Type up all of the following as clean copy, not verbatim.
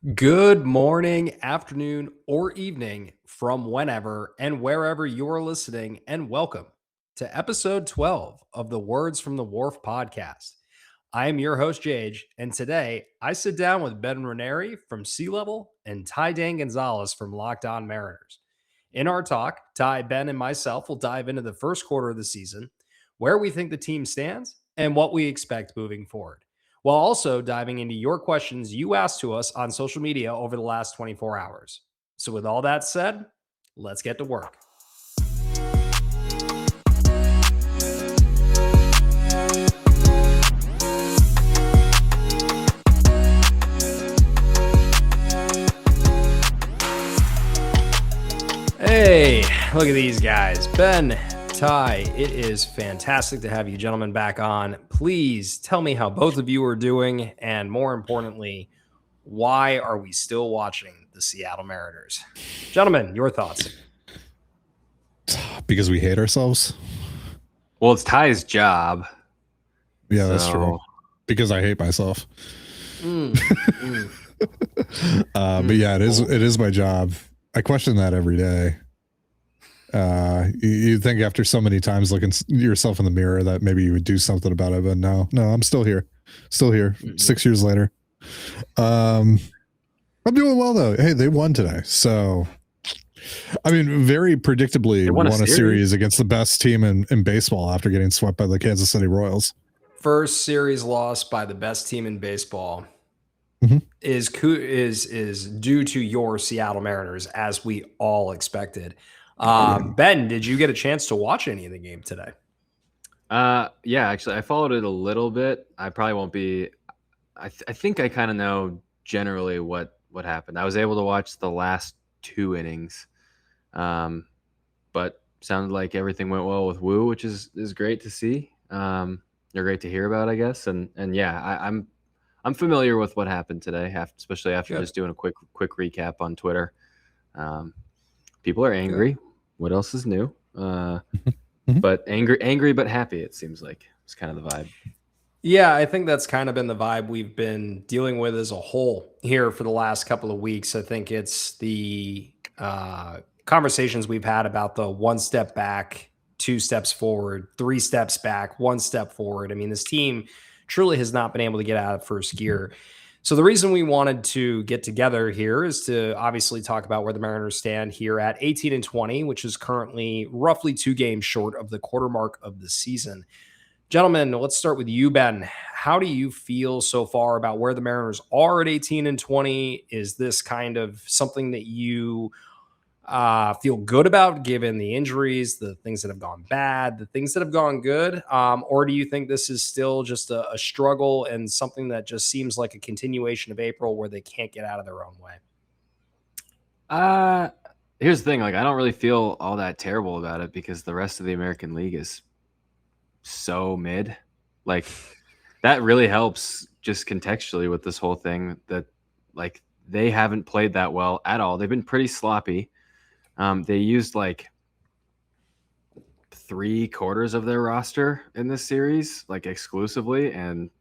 Good morning, afternoon, or evening from whenever and wherever you're listening, and welcome to episode 12 of the Words from the Wharf podcast. I am your host, Jage, and today I sit down with Ben Ranieri from Sea Level and Dane Gonzalez from Locked On Mariners. In our talk, Ty, Ben, and myself will dive into the first quarter of the season, where we think the team stands, and what we expect moving forward, while also diving into your questions you asked to us on social media over the last 24 hours. So, with all that said, let's get to work. Hey, look at these guys. Ben, Ty, it is fantastic to have you gentlemen back on. Please tell me how both of you are doing, and more importantly, why are we still watching the Seattle Mariners? Gentlemen, your thoughts. Because we hate ourselves. Well, it's Ty's job. Yeah, that's true. Because I hate myself. But yeah, it is my job. I question that every day. You think after so many times looking yourself in the mirror that maybe you would do something about it, but no, I'm still here. 6 years later. I'm doing well though. Hey, they won today. So I mean, very predictably won a series against the best team in baseball after getting swept by the Kansas City Royals. First series loss by the best team in baseball is due to your Seattle Mariners, as we all expected. Ben, did you get a chance to watch any of the game today? Yeah, actually, I followed it a little bit. I probably won't be. I think I kind of know generally what happened. I was able to watch the last 2 innings, but sounded like everything went well with Woo, which is great to see. They're great to hear about, I guess. And yeah, I'm familiar with what happened today, especially after just doing a quick recap on Twitter. People are angry. Good. What else is new? But angry but happy, it seems like. It's kind of the vibe. Yeah, I think that's kind of been the vibe we've been dealing with as a whole here for the last couple of weeks. I think it's the conversations we've had about the 1 step back, 2 steps forward, 3 steps back, 1 step forward. I mean, this team truly has not been able to get out of first gear. So the reason we wanted to get together here is to obviously talk about where the Mariners stand here at 18-20, which is currently roughly 2 games short of the quarter mark of the season. Gentlemen, let's start with you, Ben. How do you feel so far about where the Mariners are at 18-20? Is this kind of something that you feel good about given the injuries, the things that have gone bad, the things that have gone good? Or do you think this is still just a struggle and something that just seems like a continuation of April where they can't get out of their own way? Here's the thing. Like, I don't really feel all that terrible about it because the rest of the American League is so mid. Like, that really helps just contextually with this whole thing, that like they haven't played that well at all. They've been pretty sloppy. They used like 3/4 of their roster in this series, like exclusively, and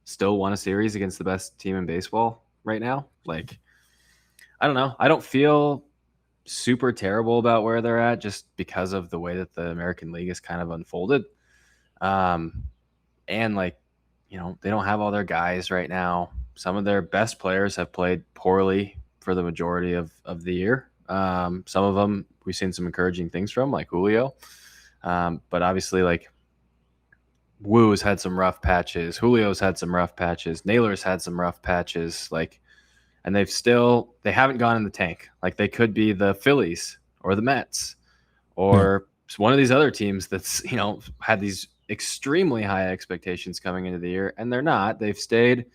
still won a series against the best team in baseball right now. Like, I don't know. I don't feel super terrible about where they're at just because of the way that the American League is kind of unfolded. And like, you know, they don't have all their guys right now. Some of their best players have played poorly for the majority of the year. Some of them we've seen some encouraging things from, like Julio. But obviously, like, Woo's had some rough patches. Julio's had some rough patches. Naylor's had some rough patches. Like, and they haven't gone in the tank. Like, they could be the Phillies or the Mets or one of these other teams that's, you know, had these extremely high expectations coming into the year, and they're not. They've stayed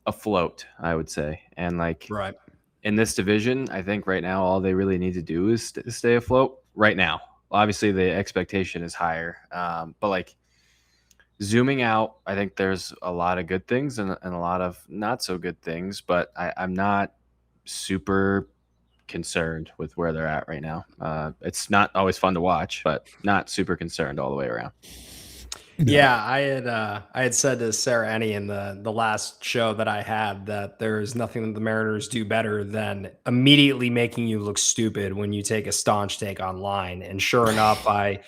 afloat, I would say. And like, right in this division, I think right now all they really need to do is stay afloat right now. Obviously, the expectation is higher, but like, zooming out, I think there's a lot of good things and a lot of not so good things, but I'm not super concerned with where they're at right now. It's not always fun to watch, but not super concerned all the way around. Yeah, I had said to Sarah Ennie in the last show that I had that there's nothing that the Mariners do better than immediately making you look stupid when you take a staunch take online. And sure enough, I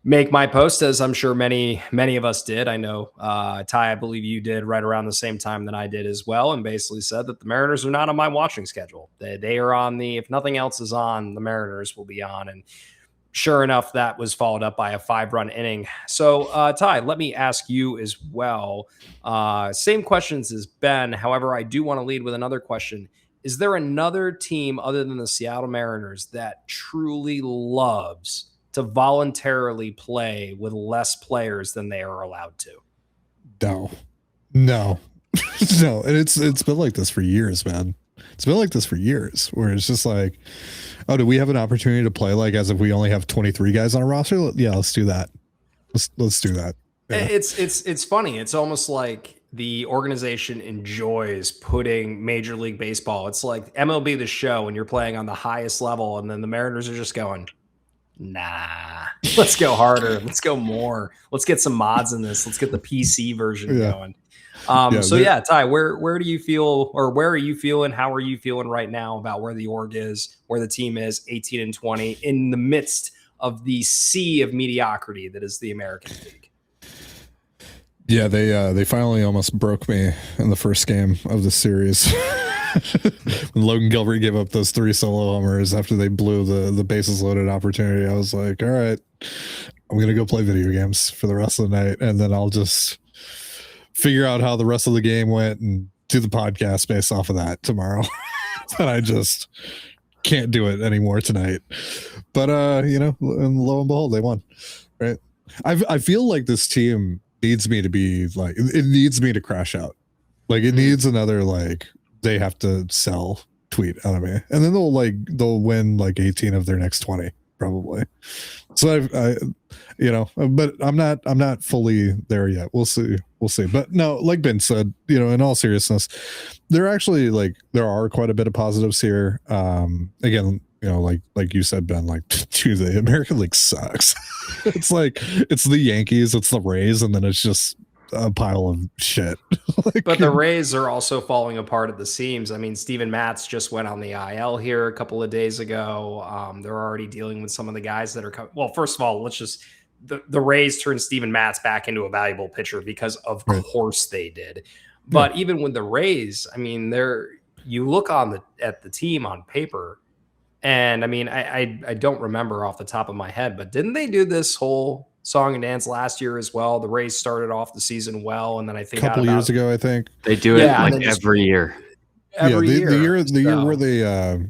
make my post, as I'm sure many of us did. I know Ty, I believe you did right around the same time that I did as well, and basically said that the Mariners are not on my watching schedule. They are on the, if nothing else is on, the Mariners will be on. And sure enough, that was followed up by a 5-run inning. So, Ty, let me ask you as well. Same questions as Ben. However, I do want to lead with another question. Is there another team other than the Seattle Mariners that truly loves to voluntarily play with less players than they are allowed to? No, no, no. And it's been like this for years, man. It's been like this for years, where it's just like, oh, do we have an opportunity to play like as if we only have 23 guys on a roster? Yeah, let's do that. Let's do that. Yeah. It's funny. It's almost like the organization enjoys putting Major League Baseball. It's like MLB The Show when you're playing on the highest level, and then the Mariners are just going, nah, let's go harder. Let's go more. Let's get some mods in this. Let's get the PC version going. Ty, where do you feel, or where are you feeling? How are you feeling right now about where the org is, where the team is 18-20 in the midst of the sea of mediocrity that is the American League? Yeah, they finally almost broke me in the first game of the series. When Logan Gilbert gave up those 3 solo homers after they blew the bases loaded opportunity, I was like, all right, I'm going to go play video games for the rest of the night, and then I'll just figure out how the rest of the game went and do the podcast based off of that tomorrow. And I just can't do it anymore tonight. But, and lo and behold, they won, right? I feel like this team needs me to be like, it needs me to crash out. Like, it needs another, like, they have to sell tweet out of me, and then they'll win like 18 of their next 20 probably. So but I'm not fully there yet. We'll see. But no, like Ben said, in all seriousness, there are quite a bit of positives here. Again, like you said, Ben, like, dude, the American League sucks. It's like, it's the Yankees, it's the Rays, and then it's just a pile of shit. But the Rays are also falling apart at the seams. I mean, Steven Matz just went on the IL here a couple of days ago. They're already dealing with some of the guys that are well, first of all, the Rays turned Steven Matz back into a valuable pitcher because of course they did. But even with the Rays, I mean, you look at the team on paper, and I mean, I don't remember off the top of my head, but didn't they do this whole song and dance last year as well? The Rays started off the season well, and then I think a couple years ago, I think they do it like every year. The year where they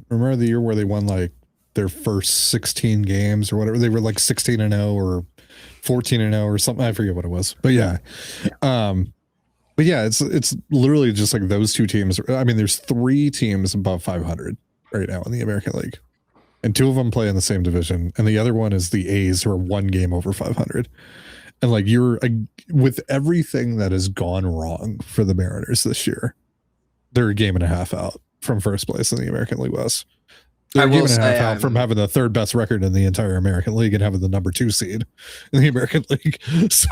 remember the year where they won like their first 16 games or whatever. They were like 16-0 or 14-0 or something. I forget what it was, but yeah. But yeah, it's literally just like those two teams. I mean, there's 3 teams above 500 right now in the American League, and 2 of them play in the same division, and the other one is the A's, who are 1 game over 500. And like, with everything that has gone wrong for the Mariners this year, they're a game and a half out from first place in the American League West. They're a game and a half out from having the 3rd best record in the entire American League and having the number 2 seed in the American League. So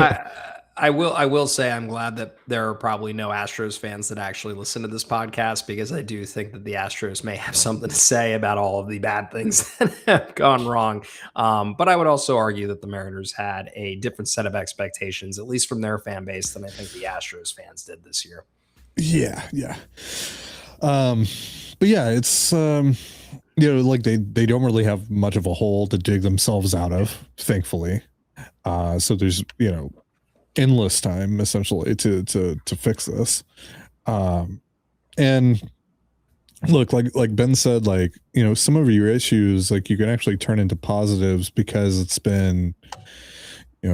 I will say I'm glad that there are probably no Astros fans that actually listen to this podcast, because I do think that the Astros may have something to say about all of the bad things that have gone wrong. But I would also argue that the Mariners had a different set of expectations, at least from their fan base, than I think the Astros fans did this year. Yeah. But yeah, it's like they don't really have much of a hole to dig themselves out of, thankfully. So there's endless time essentially to fix this. And look, like Ben said, like, some of your issues, like, you can actually turn into positives because it's been,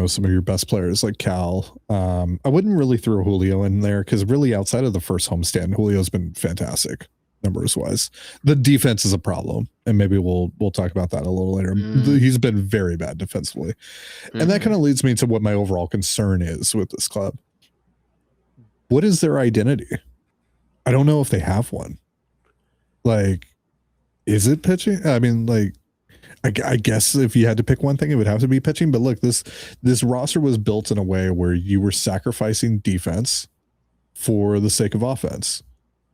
some of your best players like Cal. I wouldn't really throw Julio in there, because really outside of the first homestand, Julio's been fantastic numbers wise. The defense is a problem, and maybe we'll talk about that a little later. He's been very bad defensively. And that kind of leads me to what my overall concern is with this club. What is their identity? I don't know if they have one. Like, is it pitching? I mean, like, I guess if you had to pick one thing, it would have to be pitching. But look, this roster was built in a way where you were sacrificing defense for the sake of offense.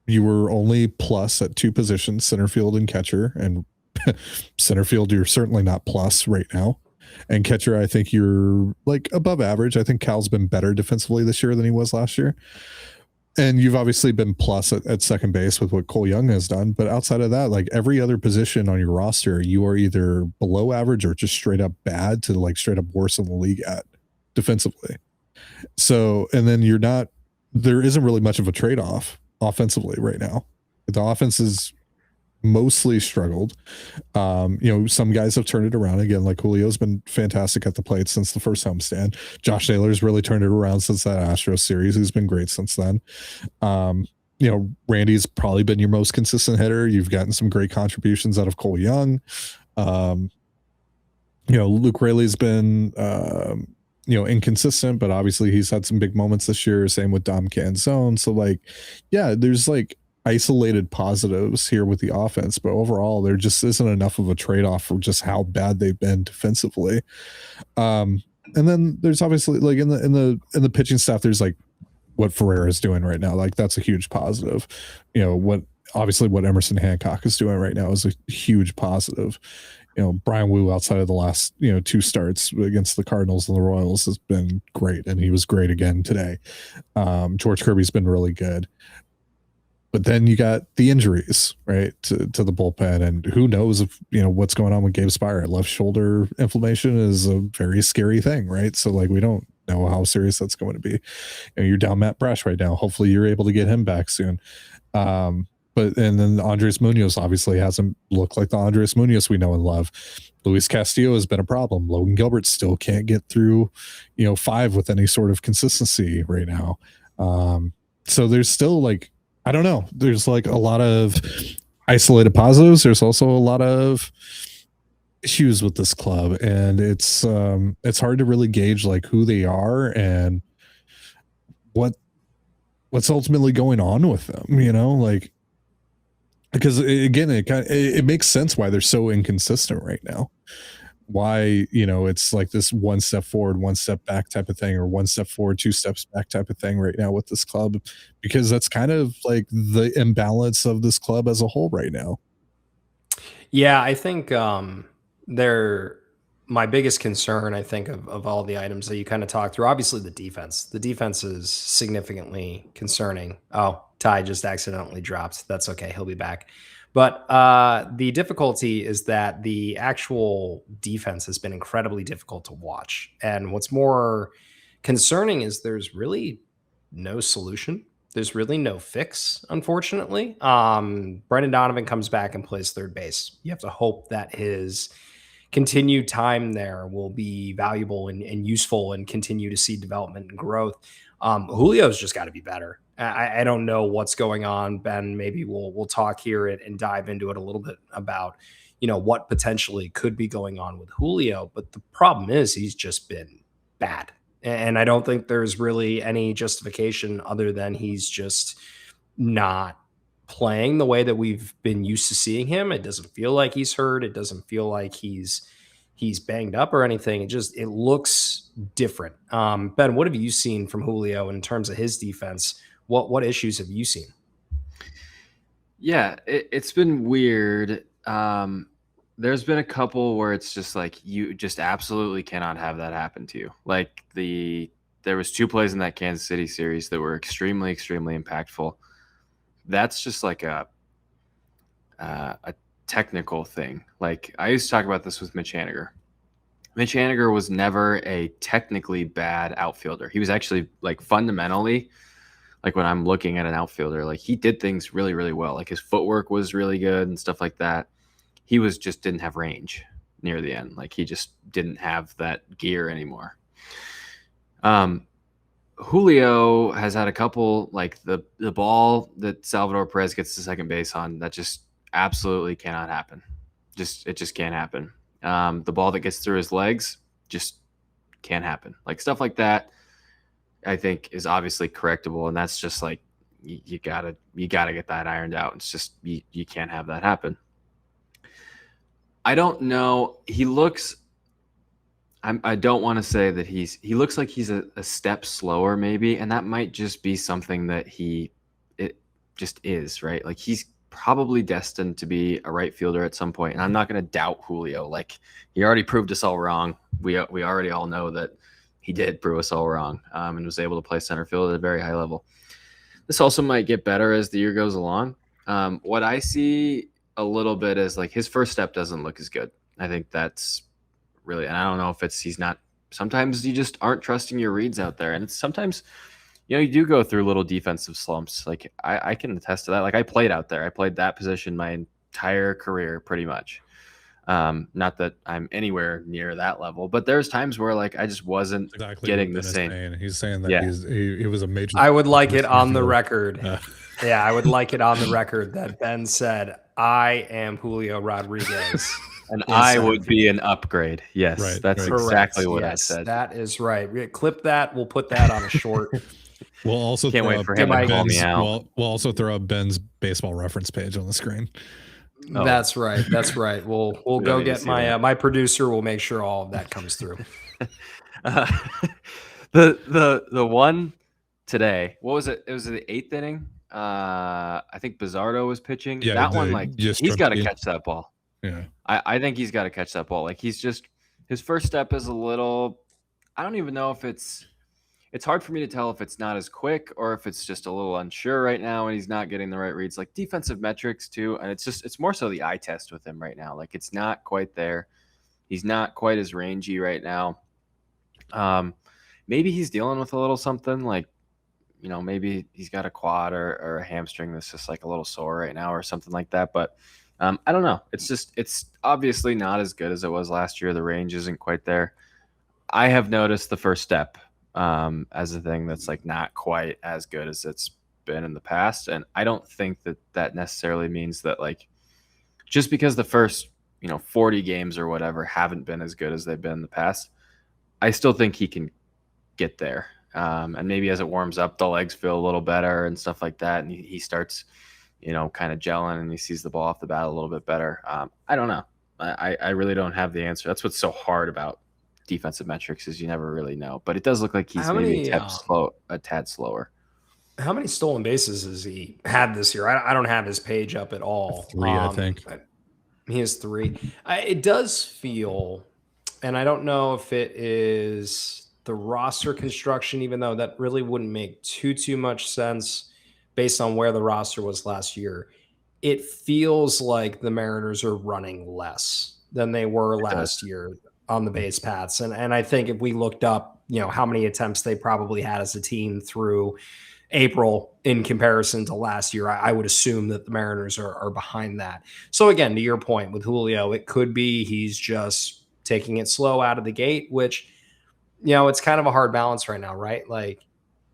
You were only plus at two positions, center field and catcher. And center field, you're certainly not plus right now. And catcher, I think you're like above average. I think Cal's been better defensively this year than he was last year. And you've obviously been plus at second base with what Cole Young has done. But outside of that, like every other position on your roster, you are either below average or just straight up bad to like straight up worse in the league at defensively. So, and then there isn't really much of a trade-off offensively right now. The offense is mostly struggled. Some guys have turned it around again. Like Julio's been fantastic at the plate since the first homestand. Josh Taylor's really turned it around since that Astros series. He's been great since then. Randy's probably been your most consistent hitter. You've gotten some great contributions out of Cole Young. Luke Raley's been inconsistent, but obviously he's had some big moments this year. Same with Dom Canzone. So like, yeah, there's like isolated positives here with the offense, but overall there just isn't enough of a trade-off for just how bad they've been defensively. And then there's obviously like in the pitching staff, there's like what Ferreira is doing right now. Like that's a huge positive. What Emerson Hancock is doing right now is a huge positive. Brian Wu outside of the last, two starts against the Cardinals and the Royals has been great. And he was great again today. George Kirby's been really good. But then you got the injuries, right, to the bullpen, and who knows if what's going on with Gabe Spire. Left shoulder inflammation is a very scary thing, right? So like we don't know how serious that's going to be. You're down Matt Brash right now. Hopefully you're able to get him back soon. And then Andrés Muñoz obviously hasn't looked like the Andrés Muñoz we know and love. Luis Castillo has been a problem. Logan Gilbert still can't get through 5 with any sort of consistency right now. So there's still like, I don't know. There's like a lot of isolated positives. There's also a lot of issues with this club, and it's hard to really gauge like who they are and what's ultimately going on with them. Like because again, it makes sense why they're so inconsistent right now. Why it's like this one step forward, one step back type of thing, or one step forward, 2 steps back type of thing right now with this club, because that's kind of like the imbalance of this club as a whole right now. Yeah, I think my biggest concern, I think, of all the items that you kind of talked through, obviously the defense. The defense is significantly concerning. Oh, Ty just accidentally dropped. That's okay. He'll be back. But the difficulty is that the actual defense has been incredibly difficult to watch. And what's more concerning is there's really no solution. There's really no fix, unfortunately. Brendan Donovan comes back and plays third base. You have to hope that his continued time there will be valuable and useful and continue to see development and growth. Julio's just got to be better. I don't know what's going on, Ben. Maybe we'll talk here and dive into it a little bit about, what potentially could be going on with Julio. But the problem is he's just been bad. And I don't think there's really any justification other than he's just not playing the way that we've been used to seeing him. It doesn't feel like he's hurt. It doesn't feel like he's banged up or anything. It looks different. Ben, what have you seen from Julio in terms of his defense? What issues have you seen? Yeah, it's been weird. There's been a couple where it's just like you just absolutely cannot have that happen to you. Like there was 2 plays in that Kansas City series that were extremely, extremely impactful. That's just like a technical thing. Like I used to talk about this with Mitch Haniger. Mitch Haniger was never a technically bad outfielder. He was actually like fundamentally, like when I'm looking at an outfielder, like he did things really, really well. Like his footwork was really good and stuff like that. He just didn't have range near the end. Like he just didn't have that gear anymore. Julio has had a couple, like the ball that Salvador Perez gets to second base on, that just absolutely cannot happen. It just can't happen. The ball that gets through his legs just can't happen. Like stuff like that, I think is obviously correctable. And that's just like, you gotta get that ironed out. It's just, you can't have that happen. I don't know. He looks. I don't want to say that he looks like he's a step slower, maybe, and that might just be something that it just is, right? Like he's probably destined to be a right fielder at some point, and I'm not going to doubt Julio. Like he already proved us all wrong. We already all know that he did prove us all wrong, and was able to play center field at a very high level. This also might get better as the year goes along. What I see a little bit is like his first step doesn't look as good. I think that's really, and I don't know if he's not, sometimes you just aren't trusting your reads out there. And it's sometimes, you do go through little defensive slumps. Like I can attest to that. Like I played out there. I played that position my entire career pretty much. Not that I'm anywhere near that level, but there's times where like I just wasn't getting the same. He's saying that he was a major. I would like it on the record. Yeah, I would like it on the record that Ben said, I am Julio Rodriguez. And I would be an upgrade. Yes, right, that's right. exactly what I said. That is right. Clip that. We'll put that on a short. We'll also can't wait for him to call me out. We'll also throw up Ben's baseball reference page on the screen. Oh. That's right. That's right. We'll go get my producer. Will make sure all of that comes through. The one today. What was it? It was the 8th inning. I think Bizzardo was pitching. Yeah, that one, like he's got to catch that ball. Yeah, I think he's got to catch that ball. Like he's just, his first step is a little, I don't even know if it's hard for me to tell if it's not as quick or if it's just a little unsure right now and he's not getting the right reads, like defensive metrics too. And it's more so the eye test with him right now. Like it's not quite there. He's not quite as rangy right now. Maybe he's dealing with a little something like, maybe he's got a quad or a hamstring that's just like a little sore right now or something like that. But I don't know. It's obviously not as good as it was last year. The range isn't quite there. I have noticed the first step as a thing that's like not quite as good as it's been in the past. And I don't think that necessarily means that like, just because the first, 40 games or whatever haven't been as good as they've been in the past, I still think he can get there. And maybe as it warms up, the legs feel a little better and stuff like that. And he starts, kind of gelling and he sees the ball off the bat a little bit better. I don't know. I really don't have the answer. That's what's so hard about defensive metrics is you never really know. But it does look like he's maybe a tad slower. How many stolen bases has he had this year? I don't have his page up at all. 3, I think. He has 3. It does feel, and I don't know if it is the roster construction, even though that really wouldn't make too much sense based on where the roster was last year. It feels like the Mariners are running less than they were last year on the base paths. And I think if we looked up, how many attempts they probably had as a team through April in comparison to last year, I would assume that the Mariners are behind that. So again, to your point with Julio, it could be he's just taking it slow out of the gate, which, it's kind of a hard balance right now, right? Like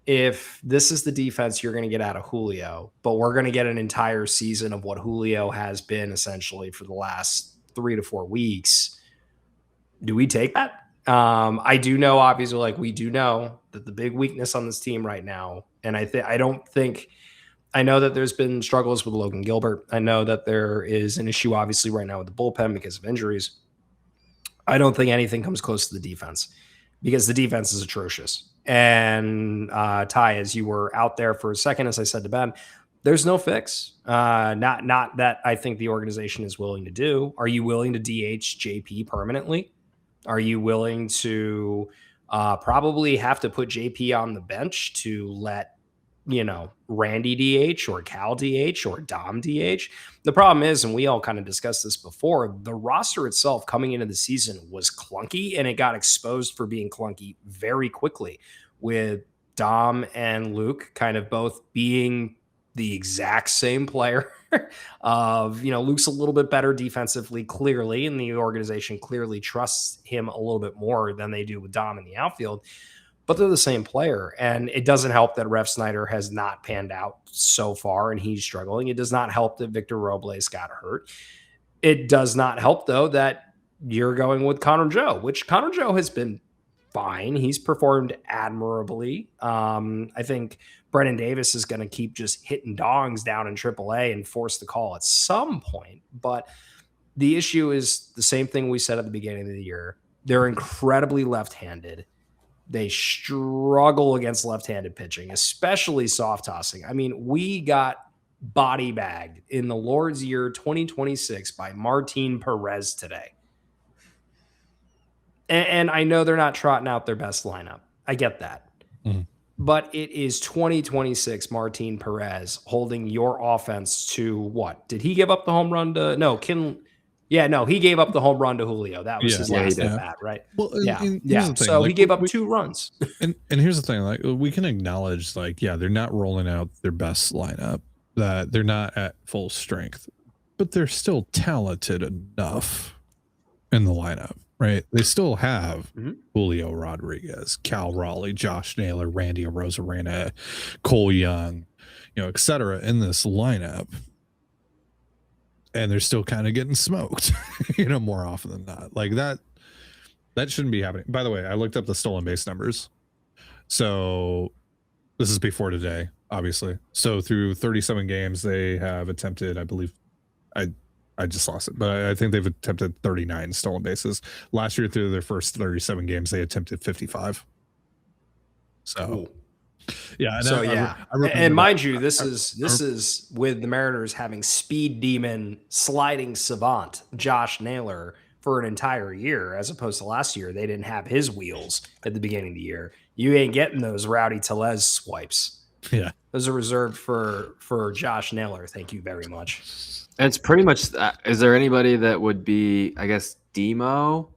if this is the defense you're going to get out of Julio, but we're going to get an entire season of what Julio has been essentially for the last 3 to 4 weeks, do we take that? I do know, obviously, like we do know that the big weakness on this team right now, and I know that there's been struggles with Logan Gilbert. I know that there is an issue, obviously, right now with the bullpen because of injuries. I don't think anything comes close to the defense because the defense is atrocious. And Ty, as you were out there for a second, as I said to Ben, there's no fix. Not that I think the organization is willing to do. Are you willing to DH JP permanently? Are you willing to probably have to put JP on the bench to let, Randy DH or Cal DH or Dom DH? The problem is, and we all kind of discussed this before, the roster itself coming into the season was clunky and it got exposed for being clunky very quickly with Dom and Luke kind of both being the exact same player. Luke's a little bit better defensively, clearly, and the organization clearly trusts him a little bit more than they do with Dom in the outfield, but they're the same player. And it doesn't help that Ref Snyder has not panned out so far and he's struggling. It does not help that Victor Robles got hurt. It does not help, though, that you're going with Connor Joe, which Connor Joe has been fine. He's performed admirably. I think Brennan Davis is going to keep just hitting dongs down in AAA and force the call at some point. But the issue is the same thing we said at the beginning of the year. They're incredibly left-handed. They struggle against left-handed pitching, especially soft tossing. I mean, we got body bagged in the Lord's year 2026 by Martin Perez today. And I know they're not trotting out their best lineup. I get that. Mm-hmm. But it is 2026 Martin Perez holding your offense to what? Did he give up the home run to he gave up the home run to Julio. That was his last at bat, right? Well, So like, he gave up 2 runs. and here's the thing, like we can acknowledge, like, they're not rolling out their best lineup, that they're not at full strength, but they're still talented enough in the lineup, right? They still have Julio Rodriguez, Cal Raleigh, Josh Naylor, Randy Arozarena, Cole Young, et cetera, in this lineup. And they're still kind of getting smoked, more often than not. Like that shouldn't be happening. By the way, I looked up the stolen base numbers. So this is before today, obviously. So through 37 games, they have attempted, I believe, I just lost it, but I think they've attempted 39 stolen bases. Last year, through their first 37 games, they attempted 55. So. Ooh. Yeah. And mind you, this is with the Mariners having speed demon sliding savant Josh Naylor for an entire year, as opposed to last year. They didn't have his wheels at the beginning of the year. You ain't getting those Rowdy Tellez swipes. Yeah. Those are reserved for Josh Naylor. Thank you very much. It's pretty much. Is there anybody that would be? I guess Demo.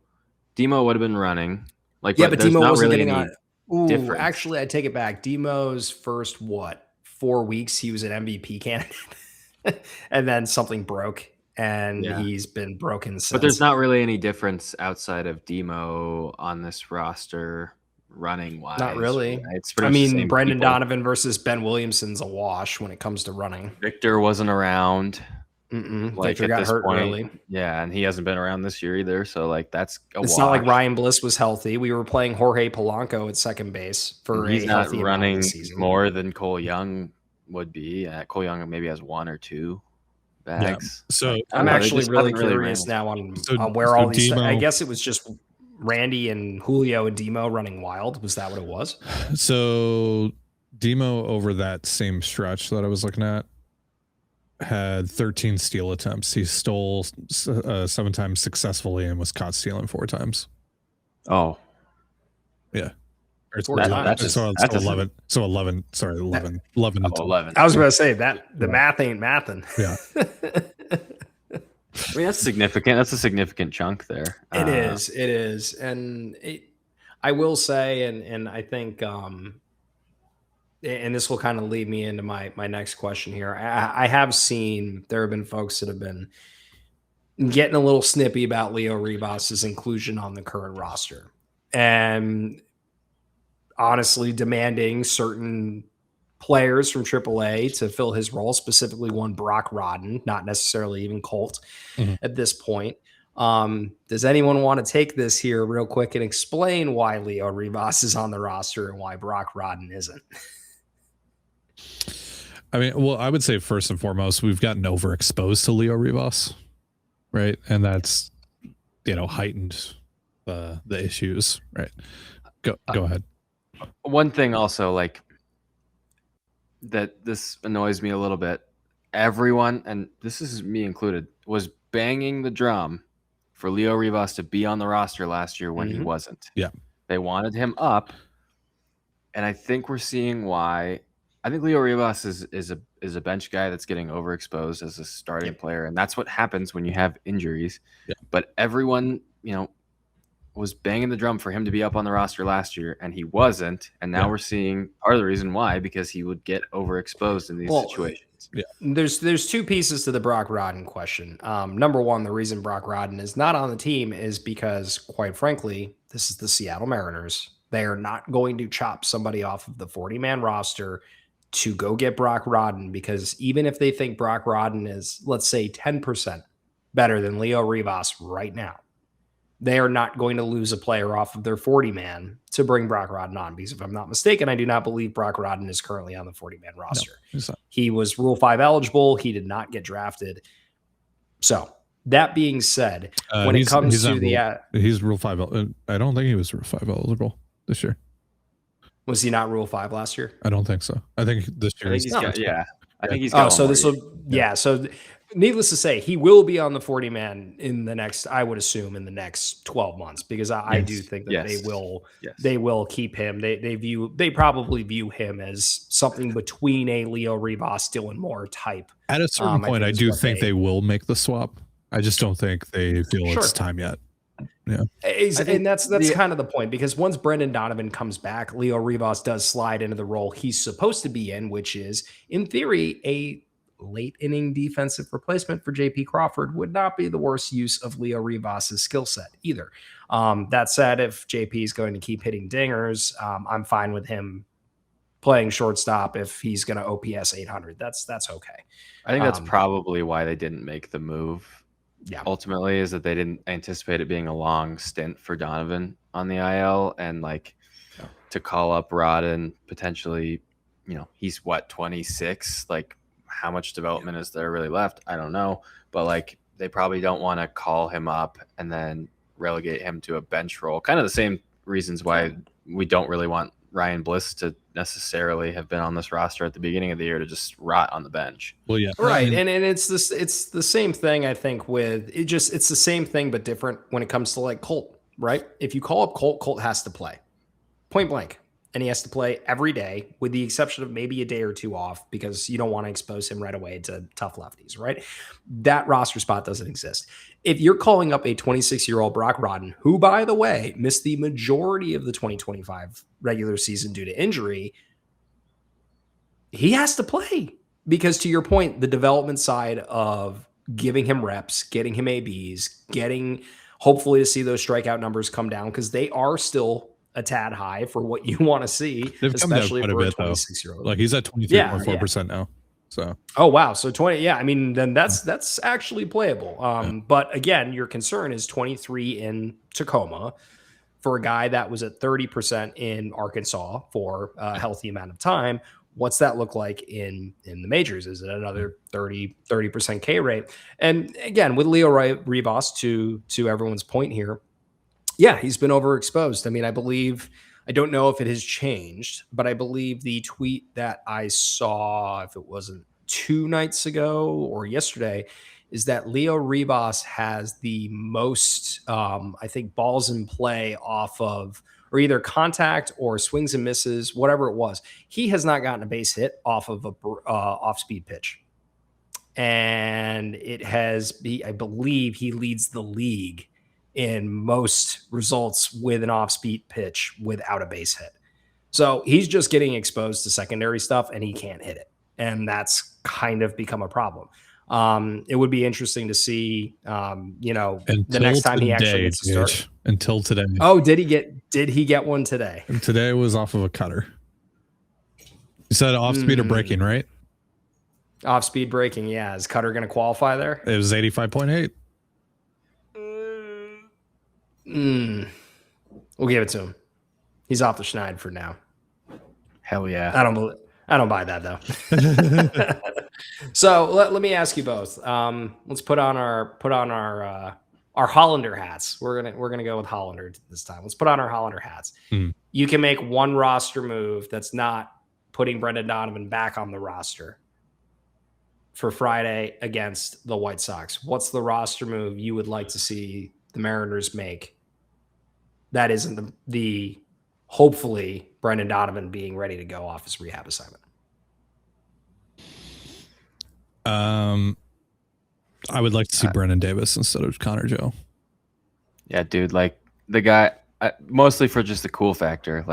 Demo would have been running. Like, yeah, but Demo wasn't really getting on. Ooh, difference. actually, I take it back. Demo's first 4 weeks, he was an MVP candidate, and then something broke, and he's been broken since. But there's not really any difference outside of Demo on this roster, running wise. Not really. Right? It's pretty much the same Brendan people. Donovan versus Ben Williamson's a wash when it comes to running. Victor wasn't around. Like, Victor got hurt early. Yeah, and he hasn't been around this year either. So like that's a it's wash. Not like Ryan Bliss was healthy. We were playing Jorge Polanco at second base for he's a not healthy running season. More than Cole Young would be. Cole Young maybe has 1 or 2 bags. Yeah. So I'm actually really curious now on where all these. I guess it was just Randy and Julio and Demo running wild. Was that what it was? So Demo over that same stretch that I was looking at had 13 steal attempts. He stole 7 times successfully and was caught stealing 4 times. Oh, yeah. That's 11. So 11. Sorry, 11. 11. 11. I was going to say that the math ain't mathin'. Yeah. I mean, that's significant. That's a significant chunk there. It is. And I will say, and I think, and this will kind of lead me into my next question here. I have seen there have been folks that have been getting a little snippy about Leo Rivas's inclusion on the current roster, and honestly demanding certain players from AAA to fill his role, specifically one Brock Rodden, not necessarily even Colt at this point. Does anyone want to take this here real quick and explain why Leo Rivas is on the roster and why Brock Rodden isn't? I mean, well, I would say first and foremost, we've gotten overexposed to Leo Rivas, right? And that's, heightened the issues, right? Go ahead. One thing also, like, that this annoys me a little bit. Everyone, and this is me included, was banging the drum for Leo Rivas to be on the roster last year when he wasn't. Yeah. They wanted him up, and I think we're seeing why. I think Leo Rivas is a bench guy that's getting overexposed as a starting player, and that's what happens when you have injuries. Yeah. But everyone, was banging the drum for him to be up on the roster last year, and he wasn't. And now we're seeing part of the reason why, because he would get overexposed in these situations. Yeah. There's 2 pieces to the Brock Rodden question. Number one, the reason Brock Rodden is not on the team is because, quite frankly, this is the Seattle Mariners. They are not going to chop somebody off of the 40-man roster to go get Brock Rodden, because even if they think Brock Rodden is, let's say, 10% better than Leo Rivas right now, they are not going to lose a player off of their 40-man to bring Brock Rodden on, because if I'm not mistaken, I do not believe Brock Rodden is currently on the 40-man roster. No, he was Rule 5 eligible. He did not get drafted. So That being said, when it comes to the he's Rule 5. I don't think he was Rule 5 eligible this year. Was he not Rule 5 last year? I don't think so. I think this year. I think he's got, yeah. I think he's got. Oh, so this will, yeah. So needless to say, he will be on the 40 man in the next, I would assume, in the next 12 months, because I do think that they will keep him. They probably view him as something between a Leo Rivas, Dylan Moore type. At a certain point, I do think they will make the swap. I just don't think they feel it's time yet. Yeah, and that's kind of the point, because once Brendan Donovan comes back, Leo Rivas does slide into the role he's supposed to be in, which is, in theory, a late inning defensive replacement for JP Crawford. Would not be the worst use of Leo Rivas's skill set either. That said, if JP is going to keep hitting dingers, I'm fine with him playing shortstop if he's going to OPS 800. That's okay. I think that's probably why they didn't make the move. Yeah, ultimately, is that they didn't anticipate it being a long stint for Donovan on the IL, and to call up Rod and potentially, he's what, 26? Like, how much development is there really left? I don't know, but they probably don't want to call him up and then relegate him to a bench role. Kind of the same reasons why we don't really want Ryan Bliss to necessarily have been on this roster at the beginning of the year, to just rot on the bench. Well, yeah, right. And it's the same thing, I think, with it's the same thing but different when it comes to Colt, right? If you call up Colt has to play point blank, and he has to play every day, with the exception of maybe a day or two off, because you don't want to expose him right away to tough lefties, right? That roster spot doesn't exist. If you're calling up a 26-year-old Brock Rodden, who, by the way, missed the majority of the 2025 regular season due to injury, he has to play, because, to your point, the development side of giving him reps, getting him ABs, hopefully to see those strikeout numbers come down, because they are still a tad high for what you want to see. They've especially come down quite for a bit, 26-year-old. He's at 23.4% now. So, oh wow, so 20, yeah. I mean, then that's actually playable. But again, your concern is 23 in Tacoma for a guy that was at 30% in Arkansas for a healthy amount of time. What's that look like in the majors? Is it another 30% K rate? And again, with Leo Rivas, to everyone's point here, yeah, he's been overexposed. I mean, I don't know if it has changed, but I believe the tweet that I saw, if it wasn't 2 nights ago or yesterday, is that Leo Rivas has the most, I think, balls in play off of, or either contact or swings and misses, whatever it was. He has not gotten a base hit off of a off-speed pitch. And I believe he leads the league in most results with an off-speed pitch without a base hit. So he's just getting exposed to secondary stuff, and he can't hit it. And that's kind of become a problem. It would be interesting to see, the next time he actually gets to start. Until today. Oh, did he get one today? And today was off of a cutter. You said off-speed or breaking, right? Off-speed breaking, yeah. Is cutter going to qualify there? It was 85.8. We'll give it to him. He's off the schneid for now. Hell yeah. I don't buy that though. So let me ask you both. Let's put on our Hollander hats. We're gonna go with Hollander this time. Let's put on our Hollander hats. You can make one roster move that's not putting Brendan Donovan back on the roster for Friday against the White Sox. What's the roster move you would like to see the Mariners make that isn't the hopefully Brendan Donovan being ready to go off his rehab assignment? I would like to see Brennan Davis instead of Connor Joe. Yeah, dude, the guy, mostly for just the cool factor.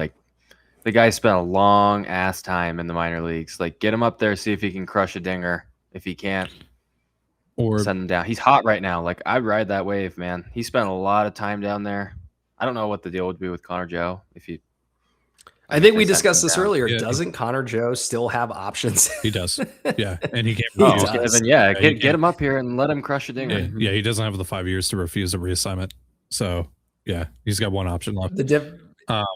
The guy spent a long ass time in the minor leagues. Get him up there, see if he can crush a dinger. If he can't, or send him down. He's hot right now. I'd ride that wave, man. He spent a lot of time down there. I don't know what the deal would be with Connor Joe I think we discussed this earlier. Yeah, doesn't Connor Joe still have options? He does. Yeah, and he can't. Get him up here and let him crush a dinger. Yeah, he doesn't have the 5 years to refuse a reassignment. So yeah, he's got one option left.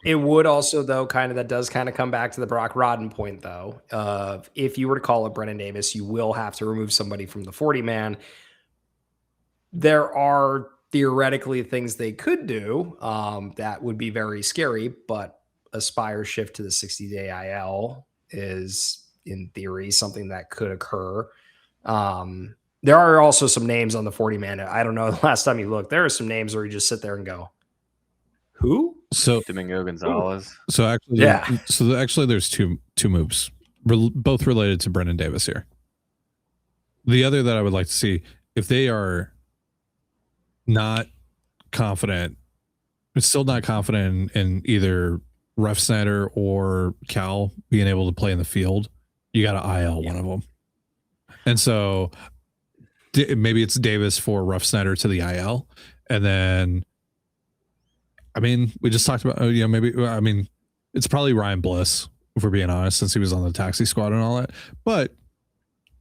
It would also, though, that does come back to the Brock Rodden point, though. If you were to call up Brennan Davis, you will have to remove somebody from the 40 man. there are theoretically things they could do that would be very scary, but Aspire shift to the 60-day IL is, in theory, something that could occur. There are also some names on the 40-man. I don't know the last time you looked. There are some names where you just sit there and go, who? So Domingo Gonzalez. So actually, Yeah. So actually, there's two moves, both related to Brendan Davis here. The other that I would like to see, if they are not confident, it's still not confident in either Refsnyder or Cal being able to play in the field, you got to IL one of them. And so maybe it's Davis for Refsnyder to the IL, and then. I mean, we just talked about, maybe, it's probably Ryan Bliss, if we're being honest, since he was on the taxi squad and all that. But,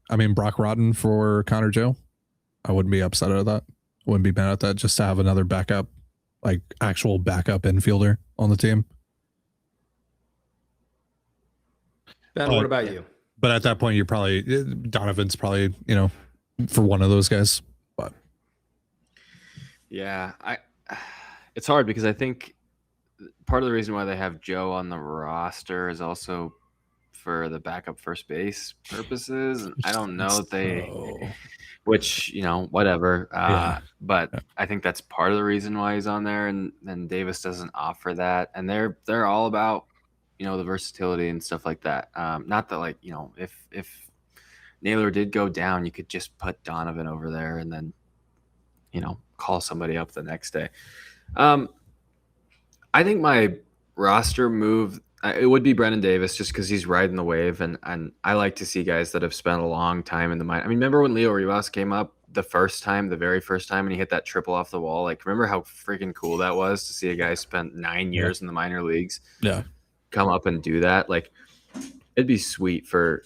Brock Rotten for Connor Joe, I wouldn't be upset at that. Wouldn't be mad at that, just to have another backup, like actual backup infielder on the team. Ben, what about you? But at that point, Donovan's probably, for one of those guys. But yeah, it's hard because I think part of the reason why they have Joe on the roster is also for the backup first base purposes. And I don't know which, whatever. But I think that's part of the reason why he's on there. And Davis doesn't offer that. And they're all about, the versatility and stuff like that. Not that if Naylor did go down, you could just put Donovan over there and then, call somebody up the next day. I think my roster move, it would be Brendan Davis just because he's riding the wave, and I like to see guys that have spent a long time in the minor. Remember when Leo Rivas came up the very first time, and he hit that triple off the wall? Like, remember how freaking cool that was to see a guy spent 9 years in the minor leagues come up and do that? Like, it'd be sweet for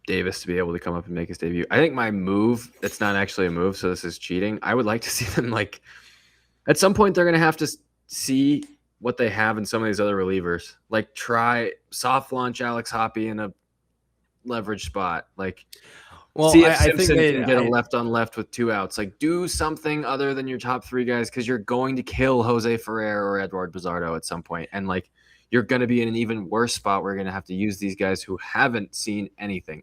Davis to be able to come up and make his debut. I think my move, it's not actually a move, so this is cheating. I would like to see them, at some point they're going to have to see what they have in some of these other relievers. Like, try soft launch Alex Hoppe in a leverage spot. See if Simpson can get a left on left with 2 outs. Do something other than your top 3 guys, because you're going to kill Jose Ferrer or Edward Bizardo at some point. And you're going to be in an even worse spot where you're going to have to use these guys who haven't seen anything.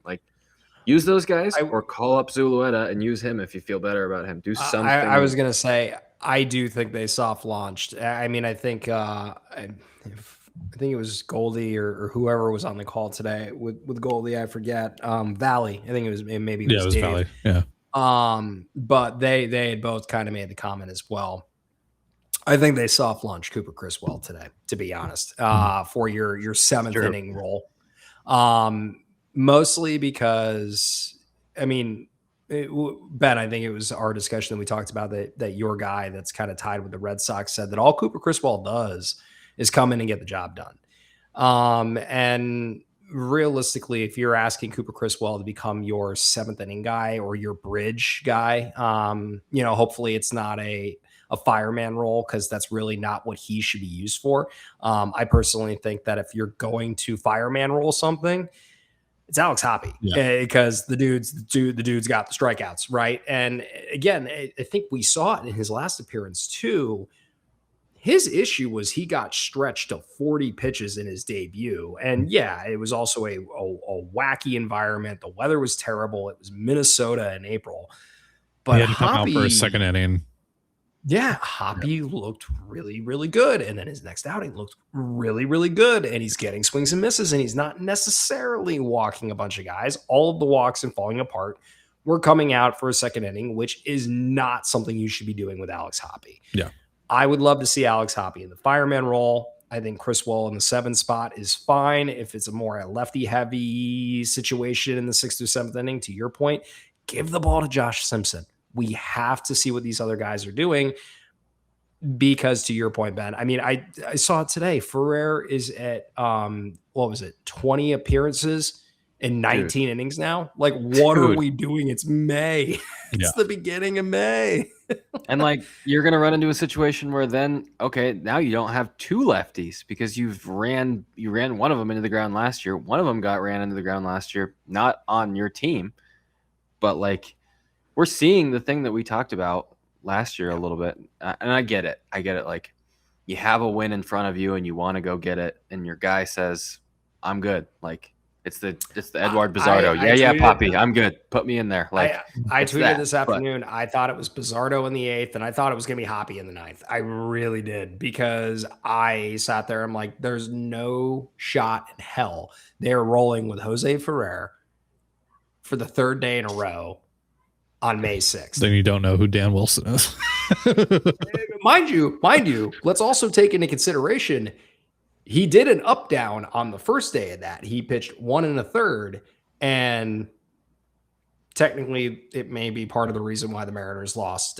Use those guys or call up Zulueta and use him if you feel better about him. Do something. I was going to say, I do think they soft launched. I think it was Goldie or whoever was on the call today with Goldie. I forget. Valley. I think it was Dave. Valley. Yeah. But they had both kind of made the comment as well. I think they soft launched Cooper Criswell today, to be honest, for your 7th inning role. Mostly because, Ben, I think it was our discussion that we talked about that your guy that's kind of tied with the Red Sox said that all Cooper Criswell does is come in and get the job done. And realistically, if you're asking Cooper Criswell to become your 7th inning guy or your bridge guy, hopefully it's not a fireman role, because that's really not what he should be used for. I personally think that if you're going to fireman role something, it's Alex Hoppe, because the dude's got the strikeouts, right? And again, I think we saw it in his last appearance too. His issue was he got stretched to 40 pitches in his debut. And it was also a wacky environment. The weather was terrible. It was Minnesota in April. But he had to come out for a 2nd inning. Yeah, Hoppe looked really, really good. And then his next outing looked really, really good. And he's getting swings and misses, and he's not necessarily walking a bunch of guys. All of the walks and falling apart were coming out for a 2nd inning, which is not something you should be doing with Alex Hoppe. Yeah. I would love to see Alex Hoppe in the fireman role. I think Criswell in the 7th spot is fine. If it's a more lefty-heavy situation in the 6th or 7th inning, to your point, give the ball to Josh Simpson. We have to see what these other guys are doing, because to your point, Ben, I saw it today. Ferrer is at 20 appearances in 19 innings now. What are we doing? It's May. It's the beginning of May. And you're going to run into a situation where then, now you don't have 2 lefties, because you ran one of them into the ground last year. One of them got ran into the ground last year, not on your team, but we're seeing the thing that we talked about last year a little bit. And I get it. Like, you have a win in front of you and you want to go get it, and your guy says, I'm good. Like, it's the Edward Bizzardo. Yeah, Poppy, I'm good. Put me in there. Like, I tweeted this afternoon. I thought it was Bizzardo in the 8th, and I thought it was going to be Hoppy in the 9th. I really did, because I sat there. I'm like, there's no shot in hell they're rolling with Jose Ferrer for the 3rd day in a row on May 6th. Then you don't know who Dan Wilson is. Mind you, let's also take into consideration he did an up down on the first day of that. He pitched 1 1/3, and technically it may be part of the reason why the Mariners lost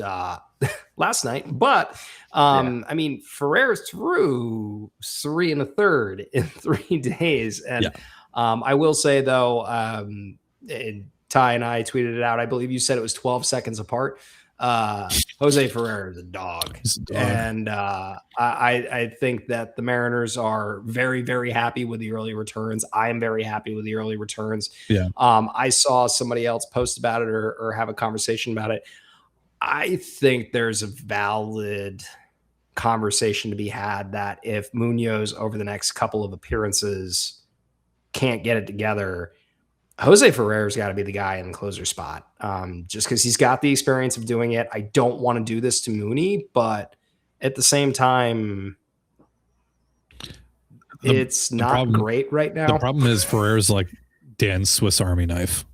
last night. But I mean, Ferrer threw 3 1/3 in 3 days. And I will say, though, Ty and I tweeted it out. I believe you said it was 12 seconds apart. Jose Ferrer is a dog. And I think that the Mariners are very, very happy with the early returns. I am very happy with the early returns. Yeah. I saw somebody else post about it or have a conversation about it. I think there's a valid conversation to be had that if Muñoz over the next couple of appearances can't get it together, Jose Ferrer's got to be the guy in the closer spot, just because he's got the experience of doing it. I don't want to do this to Mooney, but at the same time, it's not great right now. The problem is Ferrer's like Dan's Swiss Army knife.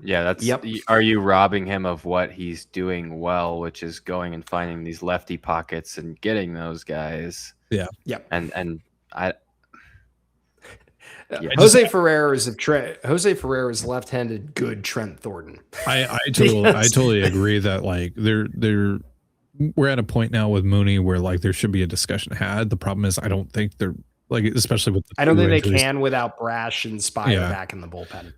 Yeah, that's. Are you robbing him of what he's doing well, which is going and finding these lefty pockets and getting those guys? Yeah. Yep. And I. Yeah, Jose Ferrer is left-handed good Trent Thornton. I totally agree that like we're at a point now with Mooney where like there should be a discussion had. The problem is I don't think they're like, especially with I don't think they can without Brash and Spire back in the bullpen.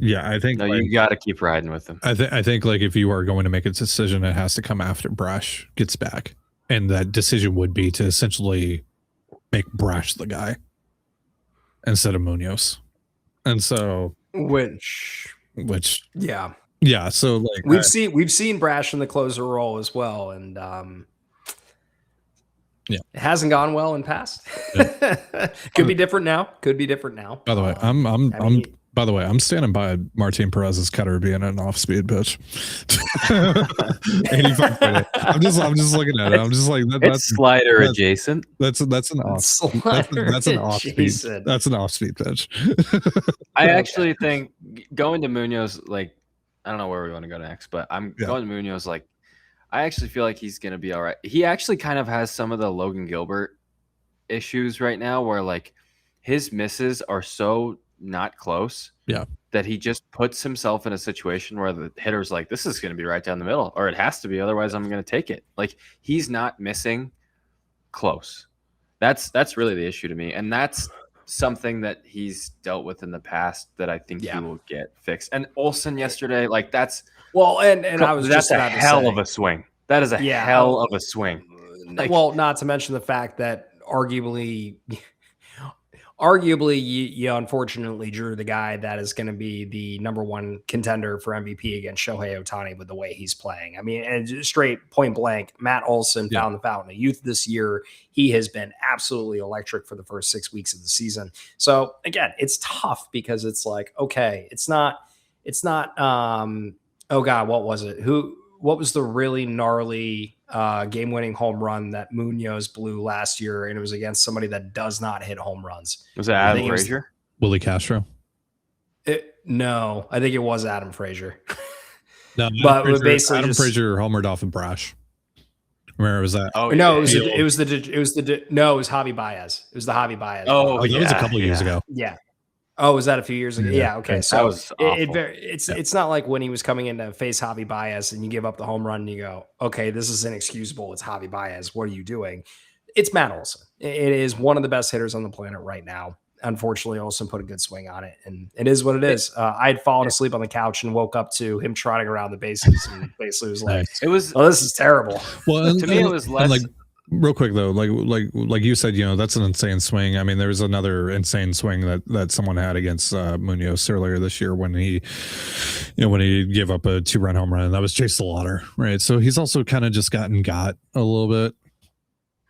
Yeah, I think you got to keep riding with them. I think like if you are going to make a decision, it has to come after Brash gets back, and that decision would be to essentially make Brash the guy instead of Muñoz. And so which yeah, so like we've seen Brash in the closer role as well, and it hasn't gone well in past. Could be different now. By the way, I'm standing by Martin Perez's cutter being an off-speed pitch. 85. I'm just looking at it. I'm just like that's slider adjacent. That's an off-speed. That's an off-speed pitch. I actually think going to Muñoz, like, I don't know where we want to go next, but I'm going to Muñoz. Like, I actually feel like he's going to be all right. He actually kind of has some of the Logan Gilbert issues right now, where like his misses are so not close that he just puts himself in a situation where the hitter's like, this is going to be right down the middle, or it has to be, otherwise I'm going to take it. Like, he's not missing close. That's really the issue to me, and that's something that he's dealt with in the past that I think he will get fixed. And Olsen yesterday, like, that's that's a hell of a swing. That is a hell of a swing. Like, well, not to mention the fact that arguably you unfortunately drew the guy that is going to be the #1 contender for MVP against Shohei Ohtani with the way he's playing. I mean, and straight point blank, Matt Olson found the fountain of youth this year. He has been absolutely electric for the first 6 weeks of the season. So again, it's tough because it's like, okay, it's not, oh God, what was it? What was the really gnarly game-winning home run that Muñoz blew last year, and it was against somebody that does not hit home runs? Was it Adam Frazier? Willie Castro? No, I think it was Adam Frazier. No, but basically Adam Frazier homered off of Brash. Remember, was that? Oh no, it was Javi Baez. It was the Javi Baez. Oh, that was a couple of years ago. Yeah. Oh, was that a few years ago? Yeah. Okay. So it's it's not like when he was coming in to face Javi Baez and you give up the home run and you go, okay, this is inexcusable. It's Javi Baez. What are you doing? It's Matt Olson. It is one of the best hitters on the planet right now. Unfortunately, Olson put a good swing on it, and it is what it is. I had fallen asleep on the couch and woke up to him trotting around the bases, and basically was like, "Oh, this is terrible." Well, to me, it was less. Real quick though, like you said, that's an insane swing. I mean, there's another insane swing that someone had against Munoz earlier this year when he gave up a 2-run home run. That was Jay Slaughter, right? So he's also kind of just got a little bit.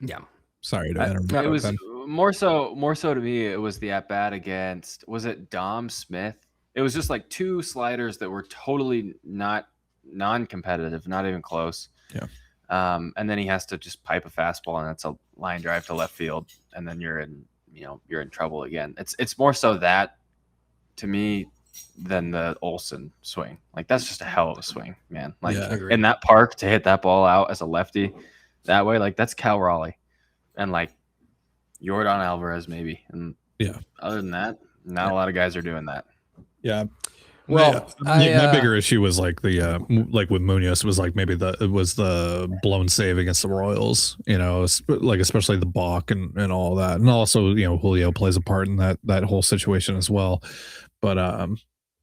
Yeah. Sorry to interrupt. It was more so to me. It was the at bat against, was it Dom Smith? It was just like 2 sliders that were totally non-competitive, not even close. Yeah. And then he has to just pipe a fastball, and that's a line drive to left field, and then you're in trouble again. It's more so that to me than the Olsen swing. Like, that's just a hell of a swing, man. Like, in that park to hit that ball out as a lefty that way, like, that's Cal Raleigh and like Yordan Alvarez maybe. And other than that, not a lot of guys are doing that. Yeah. Well, my bigger issue was like the like with Munoz was like maybe it was the blown save against the Royals, like especially the balk and all that, and also Julio plays a part in that whole situation as well. But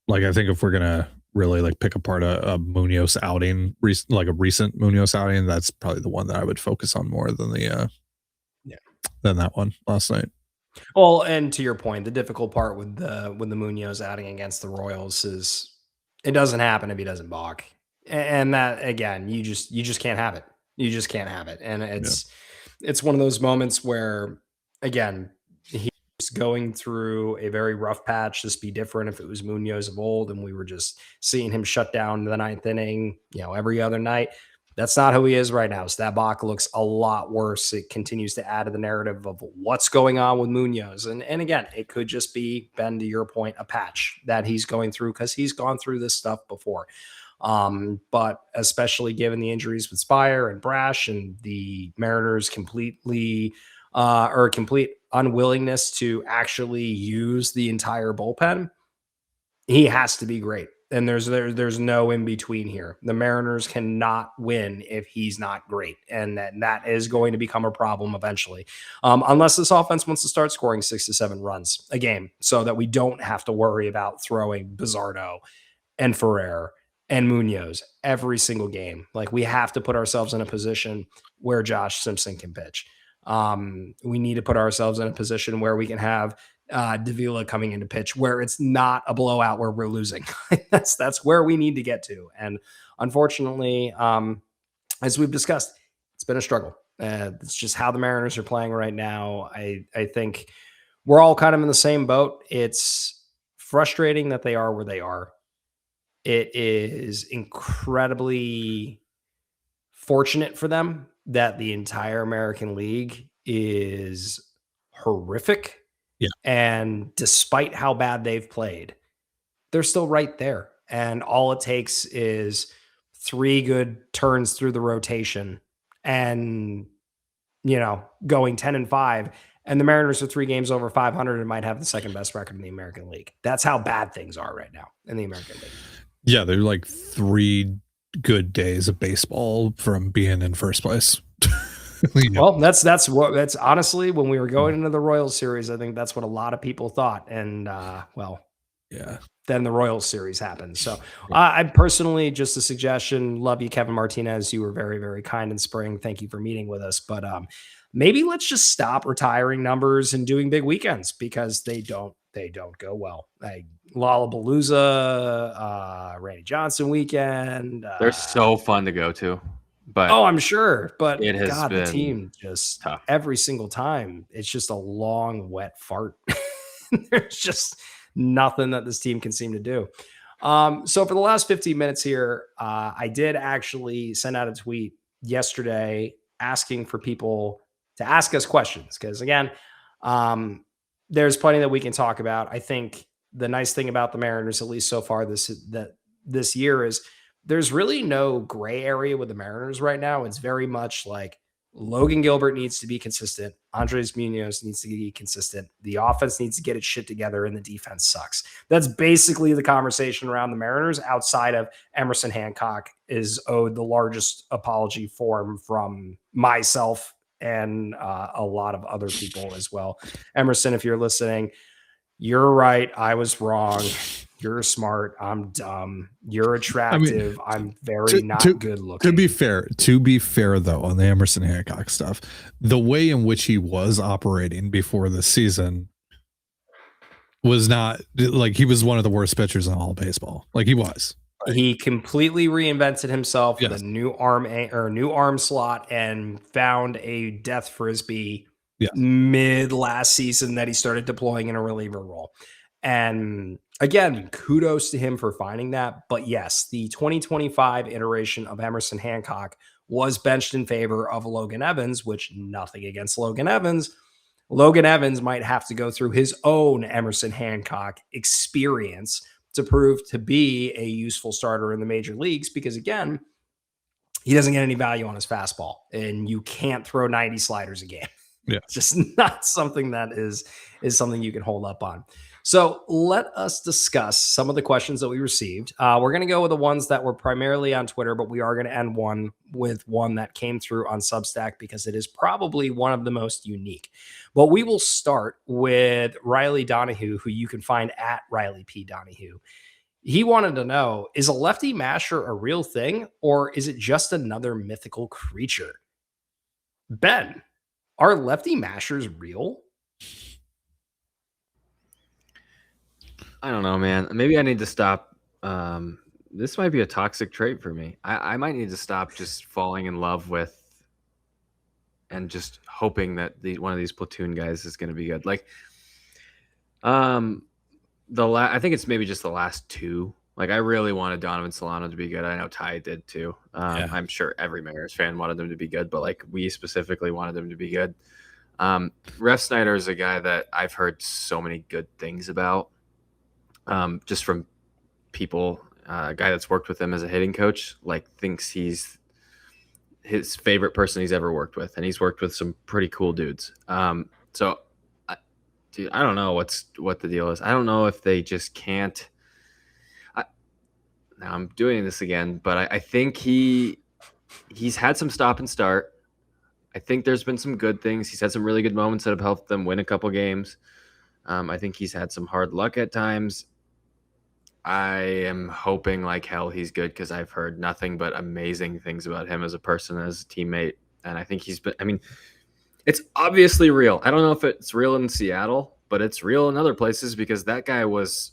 like I think if we're gonna really like pick apart a Munoz outing, like a recent Munoz outing, that's probably the one that I would focus on more than than that one last night. Well, and to your point, the difficult part with the Munoz outing against the Royals is it doesn't happen if he doesn't balk, and that again, you just can't have it. You just can't have it, and it's one of those moments where again he's going through a very rough patch. This be different if it was Munoz of old, and we were just seeing him shut down the 9th inning, every other night. That's not who he is right now. So that balk looks a lot worse. It continues to add to the narrative of what's going on with Munoz. And again, it could just be, Ben, to your point, a patch that he's going through because he's gone through this stuff before. But especially given the injuries with Spire and Brash and the Mariners complete unwillingness to actually use the entire bullpen, he has to be great. And there's no in between here. The Mariners cannot win if he's not great. And that is going to become a problem eventually. Unless this offense wants to start scoring 6 to 7 runs a game so that we don't have to worry about throwing Bizardo and Ferrer and Munoz every single game. Like, we have to put ourselves in a position where Josh Simpson can pitch. We need to put ourselves in a position where we can have Davila coming into pitch where it's not a blowout where we're losing. That's where we need to get to. And unfortunately, as we've discussed, it's been a struggle. It's just how the Mariners are playing right now. I think we're all kind of in the same boat. It's frustrating that they are where they are. It is incredibly fortunate for them that the entire American League is horrific. Yeah. And despite how bad they've played, they're still right there. And all it takes is 3 good turns through the rotation and, going 10-5. And the Mariners are 3 games over 500 and might have the second best record in the American League. That's how bad things are right now in the American League. Yeah, they're like 3 good days of baseball from being in first place. Well, that's honestly, when we were going into the Royals series, I think that's what a lot of people thought. And then the Royals series happened. So I personally, just a suggestion, love you, Kevin Martinez. You were very, very kind in spring. Thank you for meeting with us. But maybe let's just stop retiring numbers and doing big weekends because they don't go well. Like Lollapalooza, Randy Johnson weekend. They're so fun to go to. But I'm sure. But it has God, been the team just tough. Every single time, it's just a long, wet fart. There's just nothing that this team can seem to do. So for the last 15 minutes here, I did actually send out a tweet yesterday asking for people to ask us questions. Because again, there's plenty that we can talk about. I think the nice thing about the Mariners, at least so far this year, is there's really no gray area with the Mariners right now. It's very much like Logan Gilbert needs to be consistent. Andrés Muñoz needs to be consistent. The offense needs to get its shit together, and the defense sucks. That's basically the conversation around the Mariners, outside of Emerson Hancock is owed the largest apology form from myself and a lot of other people as well. Emerson, if you're listening, You're right. I was wrong. You're smart. I'm dumb. You're attractive. I'm very not good looking. To be fair though, on the Emerson Hancock stuff, the way in which he was operating before the season was not like he was one of the worst pitchers in all of baseball. Like he was. He completely reinvented himself Yes. with a new arm slot and found a death frisbee Yes. mid last season that he started deploying in a reliever role. And again, kudos to him for finding that. But yes, the 2025 iteration of Emerson Hancock was benched in favor of Logan Evans, which nothing against Logan Evans. Logan Evans might have to go through his own Emerson Hancock experience to prove to be a useful starter in the major leagues, because again, he doesn't get any value on his fastball and you can't throw 90 sliders a game. Yeah. It's just not something that is something you can hold up on. So let us discuss some of the questions that we received. We're going to go with the ones that were primarily on Twitter, but we are going to end with one that came through on Substack because it is probably one of the most unique. But we will start with Riley Donahue, who you can find at Riley P. Donahue. He wanted to know, is a lefty masher a real thing, or is it just another mythical creature? Ben, are lefty mashers real? I don't know, man. Maybe I need to stop. This might be a toxic trait for me. I might need to stop just falling in love with and just hoping that one of these platoon guys is going to be good. Like, I think it's maybe just the last two. Like, I really wanted Donovan Solano to be good. I know Ty did too. I'm sure every Mariners fan wanted them to be good, but like we specifically wanted them to be good. Ref Snyder is a guy that I've heard so many good things about. Just from people, a guy that's worked with him as a hitting coach, like thinks he's his favorite person he's ever worked with, and he's worked with some pretty cool dudes. So, dude, I don't know what the deal is. I don't know if they just can't. Now I'm doing this again, but I think he's had some stop and start. I think there's been some good things. He's had some really good moments that have helped them win a couple games. I think he's had some hard luck at times. I am hoping like hell he's good because I've heard nothing but amazing things about him as a person, as a teammate. And I think it's obviously real. I don't know if it's real in Seattle, but it's real in other places because that guy was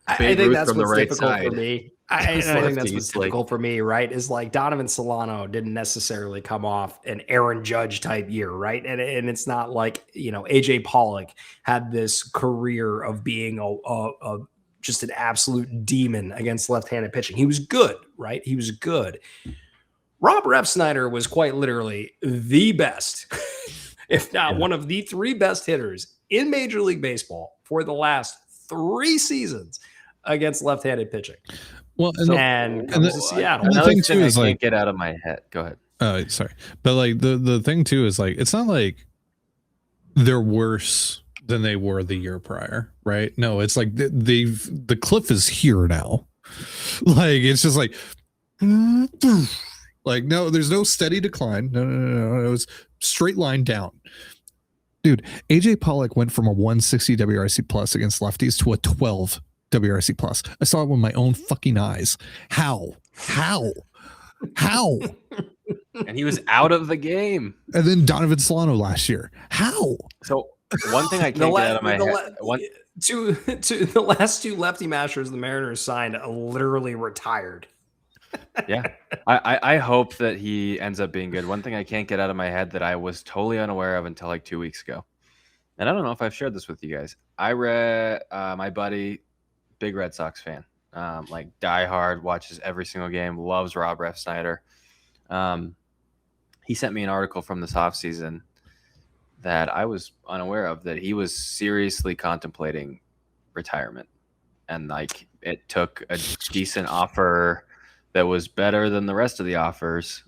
I think that's from the what's right difficult side. for me. I think that's what's like- difficult for me, right? Is like Donovan Solano didn't necessarily come off an Aaron Judge type year, right? And it's not like, AJ Pollock had this career of being a just an absolute demon against left-handed pitching. He was good, right? He was good. Rob Refsnyder was quite literally the best, if not one of the three best hitters in Major League Baseball for the last 3 seasons against left-handed pitching. Well, and comes to Seattle. Another thing thing too I is can't like, get out of my head. Go ahead. Sorry, but like the thing too is like it's not like they're worse than they were the year prior, right? No, it's like the cliff is here now. Like it's just like no, there's no steady decline. No. It was straight line down. Dude, AJ Pollock went from a 160 WRC plus against lefties to a 12 WRC plus. I saw it with my own fucking eyes. How? And he was out of the game. And then Donovan Solano last year. How? So one thing I can't get out of my head. The last 2 lefty mashers the Mariners signed literally retired. Yeah. I hope that he ends up being good. One thing I can't get out of my head that I was totally unaware of until like 2 weeks ago. And I don't know if I've shared this with you guys. I read my buddy, big Red Sox fan, like diehard, watches every single game, loves Rob Refsnyder. He sent me an article from this offseason that I was unaware of, that he was seriously contemplating retirement. And like it took a decent offer that was better than the rest of the offers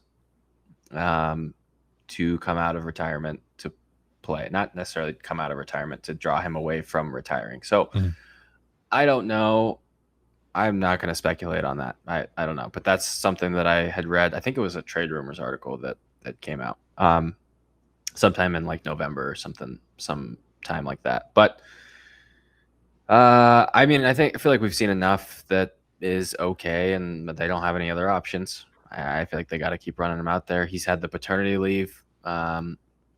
to come out of retirement to play. Not necessarily come out of retirement, to draw him away from retiring. So I don't know. I'm not going to speculate on that. I don't know. But that's something that I had read. I think it was a Trade Rumors article that came out sometime in like November or sometime like that. But I mean, I feel like we've seen enough that is okay, and they don't have any other options. I feel like they got to keep running him out there. He's had the paternity leave.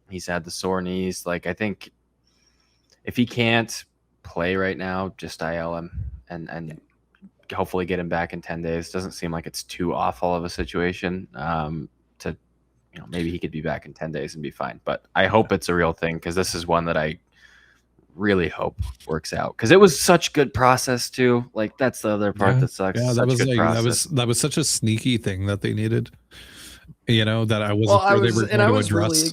He's had the sore knees. Like, I think if he can't play right now, just IL him and hopefully get him back in 10 days. Doesn't seem like it's too awful of a situation. Maybe he could be back in 10 days and be fine. But I hope it's a real thing, because this is one that I really hope works out, because it was such good process too. Like, that's the other part that sucks. Yeah, Such good process. that was such a sneaky thing that they needed. That I wasn't Well, sure they were going to address.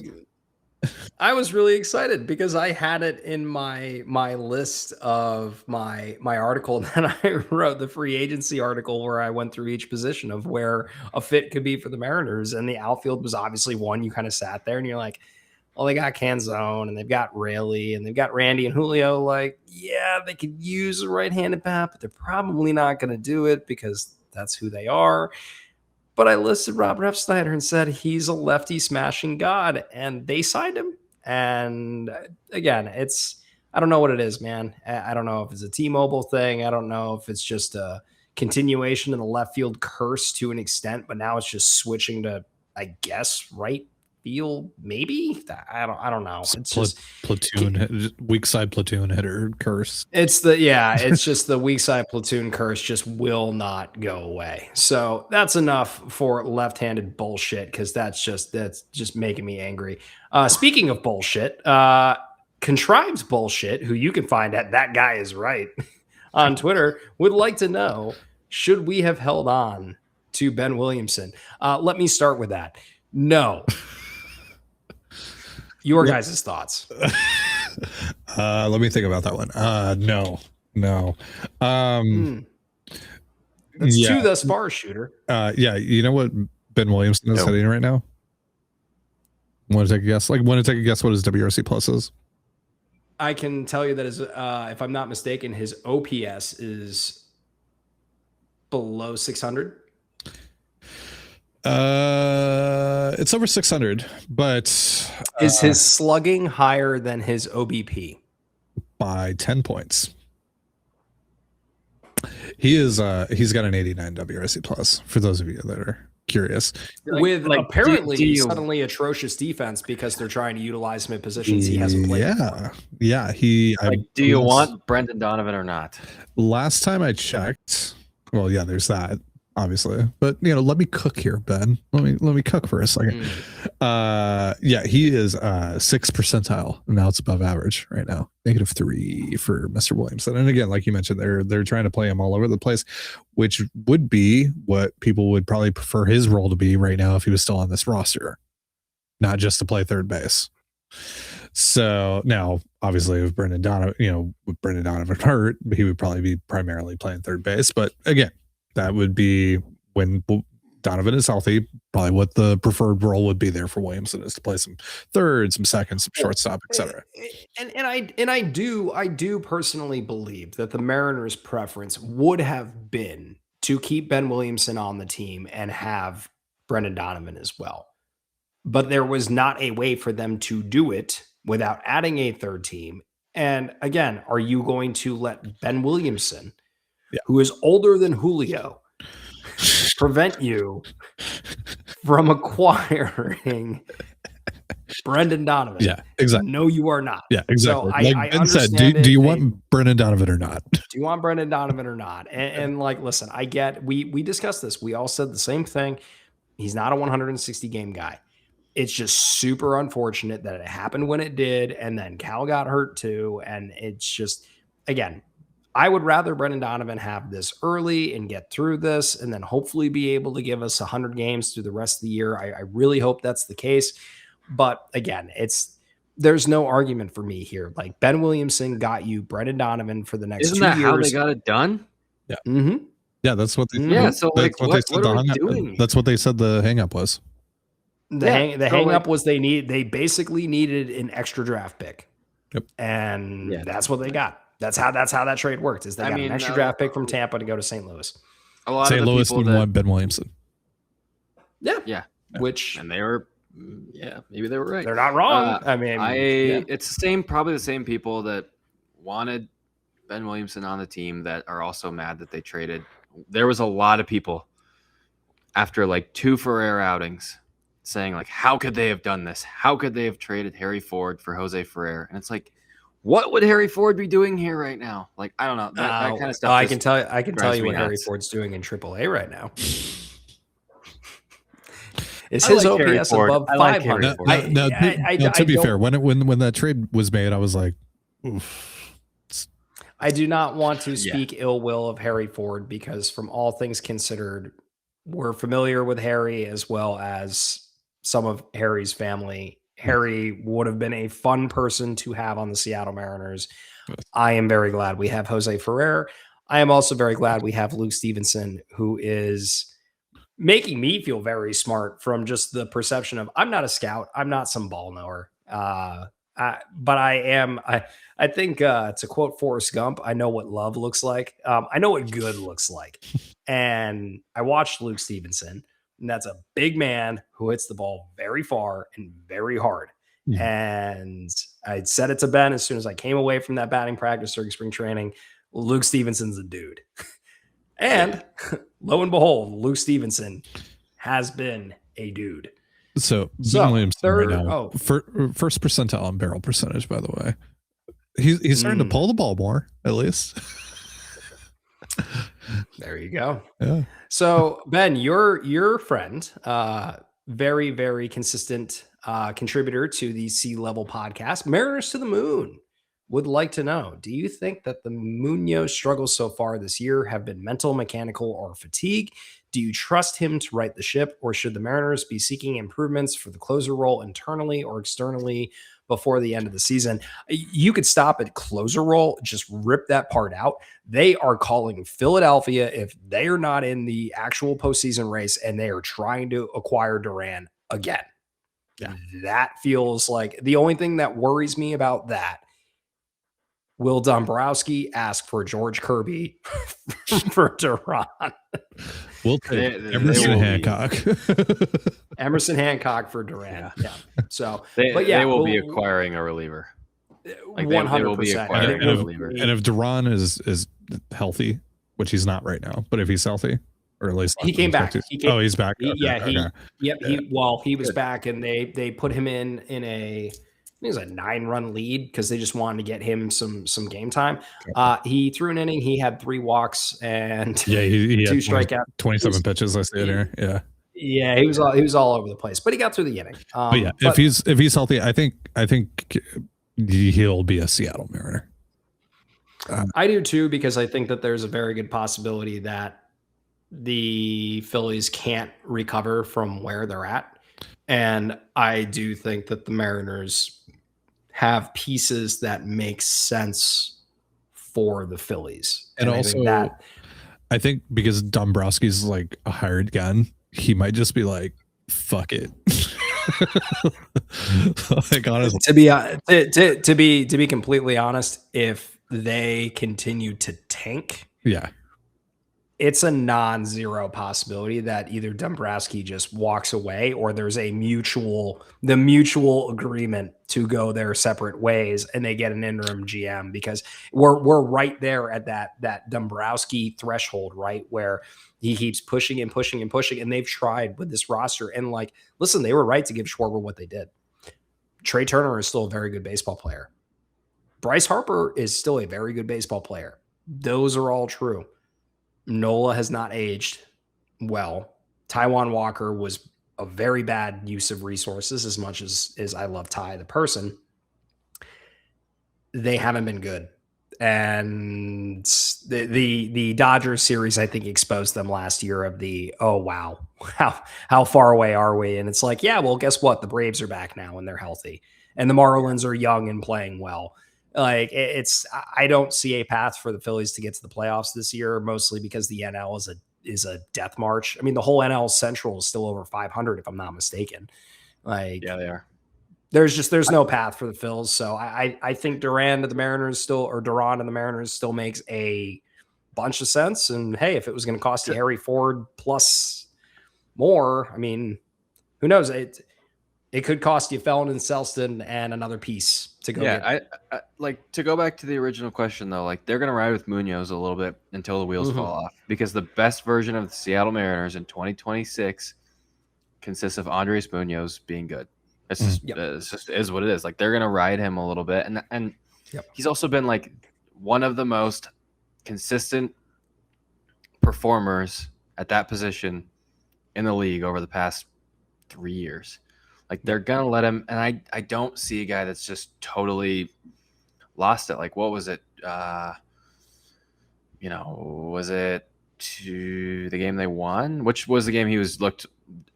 I was really excited because I had it in my list of my article that I wrote, the free agency article, where I went through each position of where a fit could be for the Mariners, and the outfield was obviously one. You kind of sat there and you're like, well, they got Canzone and they've got Rayleigh and they've got Randy and Julio. Like, yeah, they could use a right-handed bat, but they're probably not going to do it because that's who they are. But I listed Robert F. Snyder and said he's a lefty smashing god, and they signed him. And again, I don't know what it is, man. I don't know if it's a T-Mobile thing. I don't know if it's just a continuation of the left field curse to an extent, but now it's just switching to, I guess, right field, maybe. I don't know. It's just platoon, weak side platoon hitter curse. It's just the weak side platoon curse just will not go away. So that's enough for left-handed bullshit, because that's just making me angry. Speaking of bullshit, Contrives Bullshit, who you can find at That Guy Is Right on Twitter, would like to know, should we have held on to Ben Williamson? Let me start with that. No. Your guys' thoughts. Let me think about that one. No. That's two thus far, Shooter. Yeah, you know what Ben Williamson is hitting right now? Want to take a guess? Want to take a guess what his WRC plus is? I can tell you that if I'm not mistaken, his OPS is below 600. It's over 600, but is his slugging higher than his OBP by 10 points? He's got an 89 WRC plus, for those of you that are curious. With apparently suddenly atrocious defense, because they're trying to utilize him in positions he hasn't played before. Yeah. Do you want Brendan Donovan or not? Last time I checked, well, yeah, there's that, obviously, but let me cook here, Ben. Let me cook for a second. He is 6th percentile. Now it's above average right now. -3 for Mr. Williamson. And again, like you mentioned, they're trying to play him all over the place, which would be what people would probably prefer his role to be right now if he was still on this roster, not just to play third base. So now, obviously, with Brendan Donovan hurt, he would probably be primarily playing third base. But again, that would be when Donovan is healthy, probably what the preferred role would be there for Williamson, is to play some third, some second, some shortstop, etc. And I do personally believe that the Mariners' preference would have been to keep Ben Williamson on the team and have Brendan Donovan as well. But there was not a way for them to do it without adding a third team. And again, are you going to let Ben Williamson, who is older than Julio, prevent you from acquiring Brendan Donovan? Yeah, exactly. No, you are not. Yeah, exactly. So I Ben said, do you want Brendan Donovan or not? Do you want Brendan Donovan or not? And listen, I get, we discussed this. We all said the same thing. He's not a 160 game guy. It's just super unfortunate that it happened when it did. And then Cal got hurt too. And it's just, again, I would rather Brendan Donovan have this early and get through this, and then hopefully be able to give us 100 games through the rest of the year. I really hope that's the case. But again, there's no argument for me here. Like, Ben Williamson got you Brendan Donovan for the next 2 years. Isn't that how they got it done? Yeah. Mm-hmm. Yeah, that's what they So what are we doing? That's what they said the hang up was. The hang up was they basically needed an extra draft pick. Yep. And that's what they got. That's how that trade worked. Is they got an extra draft pick from Tampa to go to St. Louis. A lot St. of the Louis people didn't want Ben Williamson. Yeah. And they were, maybe they were right. They're not wrong. It's probably the same people that wanted Ben Williamson on the team that are also mad that they traded. There was a lot of people after like 2 Ferrer outings saying like, how could they have done this? How could they have traded Harry Ford for Jose Ferrer? And it's like, what would Harry Ford be doing here right now? Like, I don't know. That kind of stuff. I can tell you what Harry nuts. Ford's doing in AAA right now. Is I his like Harry OPS Ford. above I like Harry 500? Ford. No, to be fair, when that trade was made, I was like, oof. I do not want to speak ill will of Harry Ford because from all things considered, we're familiar with Harry as well as some of Harry's family. Harry would have been a fun person to have on the Seattle Mariners. I am very glad we have Jose Ferrer. I am also very glad we have Luke Stevenson, who is making me feel very smart from just the perception of I'm not a scout. I'm not some ball knower. But I am. I think to quote Forrest Gump, I know what love looks like. I know what good looks like. And I watched Luke Stevenson, and that's a big man who hits the ball very far and very hard. Yeah. And I said it to Ben as soon as I came away from that batting practice during spring training. Luke Stevenson's a dude. And lo and behold, Luke Stevenson has been a dude. So Ben Williamson third, right now, first percentile on barrel percentage, by the way. He's starting to pull the ball more, at least. There you go. Yeah. So Ben, your friend, very, very consistent contributor to the Sea Level podcast, Mariners to the Moon, would like to know, do you think that the Muñoz struggles so far this year have been mental, mechanical, or fatigue? Do you trust him to right the ship, or should the Mariners be seeking improvements for the closer role internally or externally before the end of the season? You could stop at closer role, just rip that part out. They are calling Philadelphia if they are not in the actual postseason race and they are trying to acquire Duran again. Yeah. That feels like the only thing that worries me about that. Will Dombrowski ask for George Kirby for Duran? We'll take Emerson Hancock. Emerson Hancock for Duran. Yeah. So, they will be acquiring a reliever. 100%. And if Duran is healthy, which he's not right now, but if he's healthy, or at least he came back. He's back. He was back, and they put him in a. I think it was a 9-run lead because they just wanted to get him some game time. He threw an inning. He had 3 walks and he 2 strikeouts. 27 pitches. I see it here. Yeah. Yeah, he was all over the place, but he got through the inning. If he's healthy, I think he'll be a Seattle Mariner. I do too, because I think that there's a very good possibility that the Phillies can't recover from where they're at. And I do think that the Mariners have pieces that make sense for the Phillies. And also, I think because Dombrowski's like a hired gun, he might just be like, fuck it. Like, honestly. To be completely honest, if they continue to tank, it's a non-zero possibility that either Dombrowski just walks away or there's the mutual agreement to go their separate ways and they get an interim GM, because we're right there at that Dombrowski threshold, right? Where he keeps pushing and pushing and pushing, and they've tried with this roster. And like, listen, they were right to give Schwarber what they did. Trey Turner is still a very good baseball player. Bryce Harper is still a very good baseball player. Those are all true. Nola has not aged well. Taijuan Walker was a very bad use of resources, as much as I love Ty the person. They haven't been good. And the Dodgers series, I think, exposed them last year of oh wow, how far away are we? And it's like, yeah, well, guess what? The Braves are back now and they're healthy. And the Marlins are young and playing well. Like, I don't see a path for the Phillies to get to the playoffs this year, mostly because the NL is a death march. I mean, the whole NL Central is still over 500, if I'm not mistaken. Like, yeah, they are. There's no path for the Phils. So I think Duran and the Mariners still makes a bunch of sense. And hey, if it was going to cost you Harry Ford plus more, I mean, who knows? It could cost you Felton and Selston and another piece to go Yeah, get. I like to go back to the original question though. Like they're gonna ride with Munoz a little bit until the wheels fall off, because the best version of the Seattle Mariners in 2026 consists of Andrés Muñoz being good. It's just is what it is. Like they're gonna ride him a little bit, and he's also been like one of the most consistent performers at that position in the league over the past 3 years. Like they're gonna let him, and I don't see a guy that's just totally lost it. Like what was it? Was it to the game they won? Which was the game he looked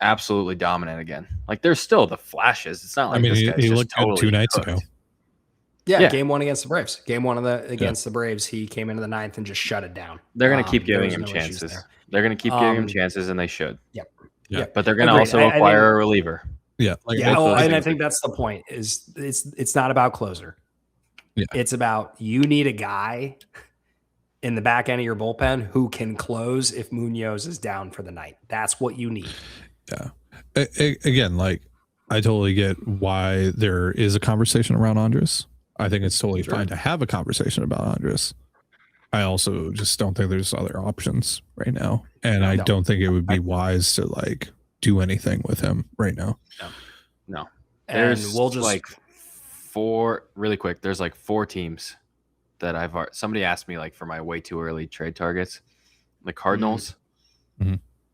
absolutely dominant again? Like there's still the flashes. It's not like this guy's he just looked totally good 2 nights cooked. ago. Yeah, game 1 against the Braves. Game 1 against the Braves, he came into the 9th and just shut it down. They're going to keep giving him chances. They're going to keep giving him chances, and they should. Yeah. But they're going to also acquire a reliever. Yeah. And I think that's the point. Is it's not about closer. Yeah. It's about you need a guy in the back end of your bullpen who can close if Munoz is down for the night. That's what you need. Yeah. Again, like I totally get why there is a conversation around Andrés. I think it's totally fine to have a conversation about Andrés. I also just don't think there's other options right now. And I don't think it would be wise to like do anything with him right now. No. And There's we'll just like 4 really quick. There's like 4 teams that somebody asked me like for my way too early trade targets. The Cardinals,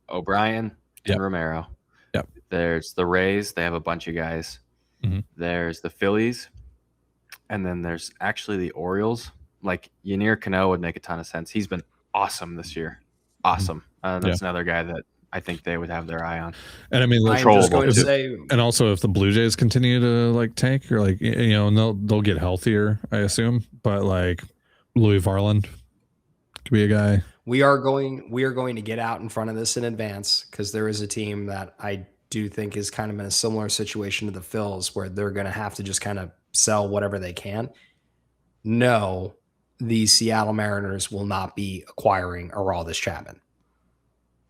O'Brien, and Romero. Yep. There's the Rays. They have a bunch of guys. There's the Phillies. And then there's actually the Orioles. Like Yennier Cano would make a ton of sense. He's been awesome this year. Awesome. That's another guy that I think they would have their eye on. And I mean, I'm just going to say, and also if the Blue Jays continue to like tank, or like they'll get healthier, I assume. But like Louis Varland could be a guy. we are going to get out in front of this in advance, because there is a team that I do think is kind of in a similar situation to the Phils, where they're going to have to just kind of sell whatever they can. No, the Seattle Mariners will not be acquiring Aroldis Chapman.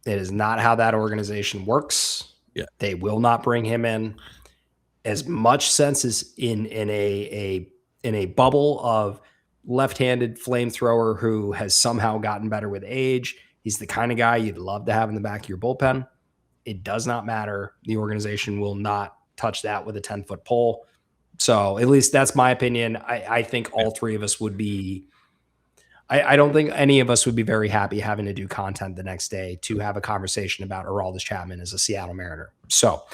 It is not how that organization works. Yeah. They will not bring him in. As much sense as in a bubble of left-handed flamethrower who has somehow gotten better with age. He's the kind of guy you'd love to have in the back of your bullpen. It does not matter. The organization will not touch that with a 10-foot pole. So at least that's my opinion. I think all three of us would be, I don't think any of us would be very happy having to do content the next day to have a conversation about Aroldis Chapman as a Seattle Mariner. So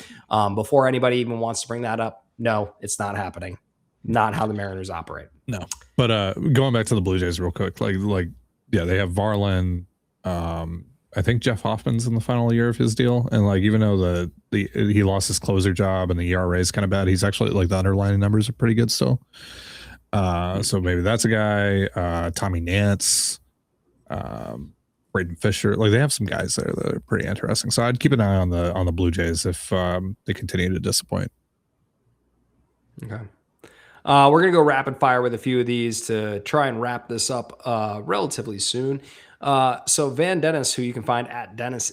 before anybody even wants to bring that up, no, it's not happening. Not how the Mariners operate. No. But going back to the Blue Jays real quick, they have Varland. I think Jeff Hoffman's in the final year of his deal, and like even though he lost his closer job and the ERA is kind of bad, he's actually like the underlying numbers are pretty good still. So maybe that's a guy. Tommy Nance, Braden Fisher. Like they have some guys there that are pretty interesting. So I'd keep an eye on the Blue Jays if they continue to disappoint. Okay. We're going to go rapid fire with a few of these to try and wrap this up relatively soon. So Van Dennis, who you can find at Dennis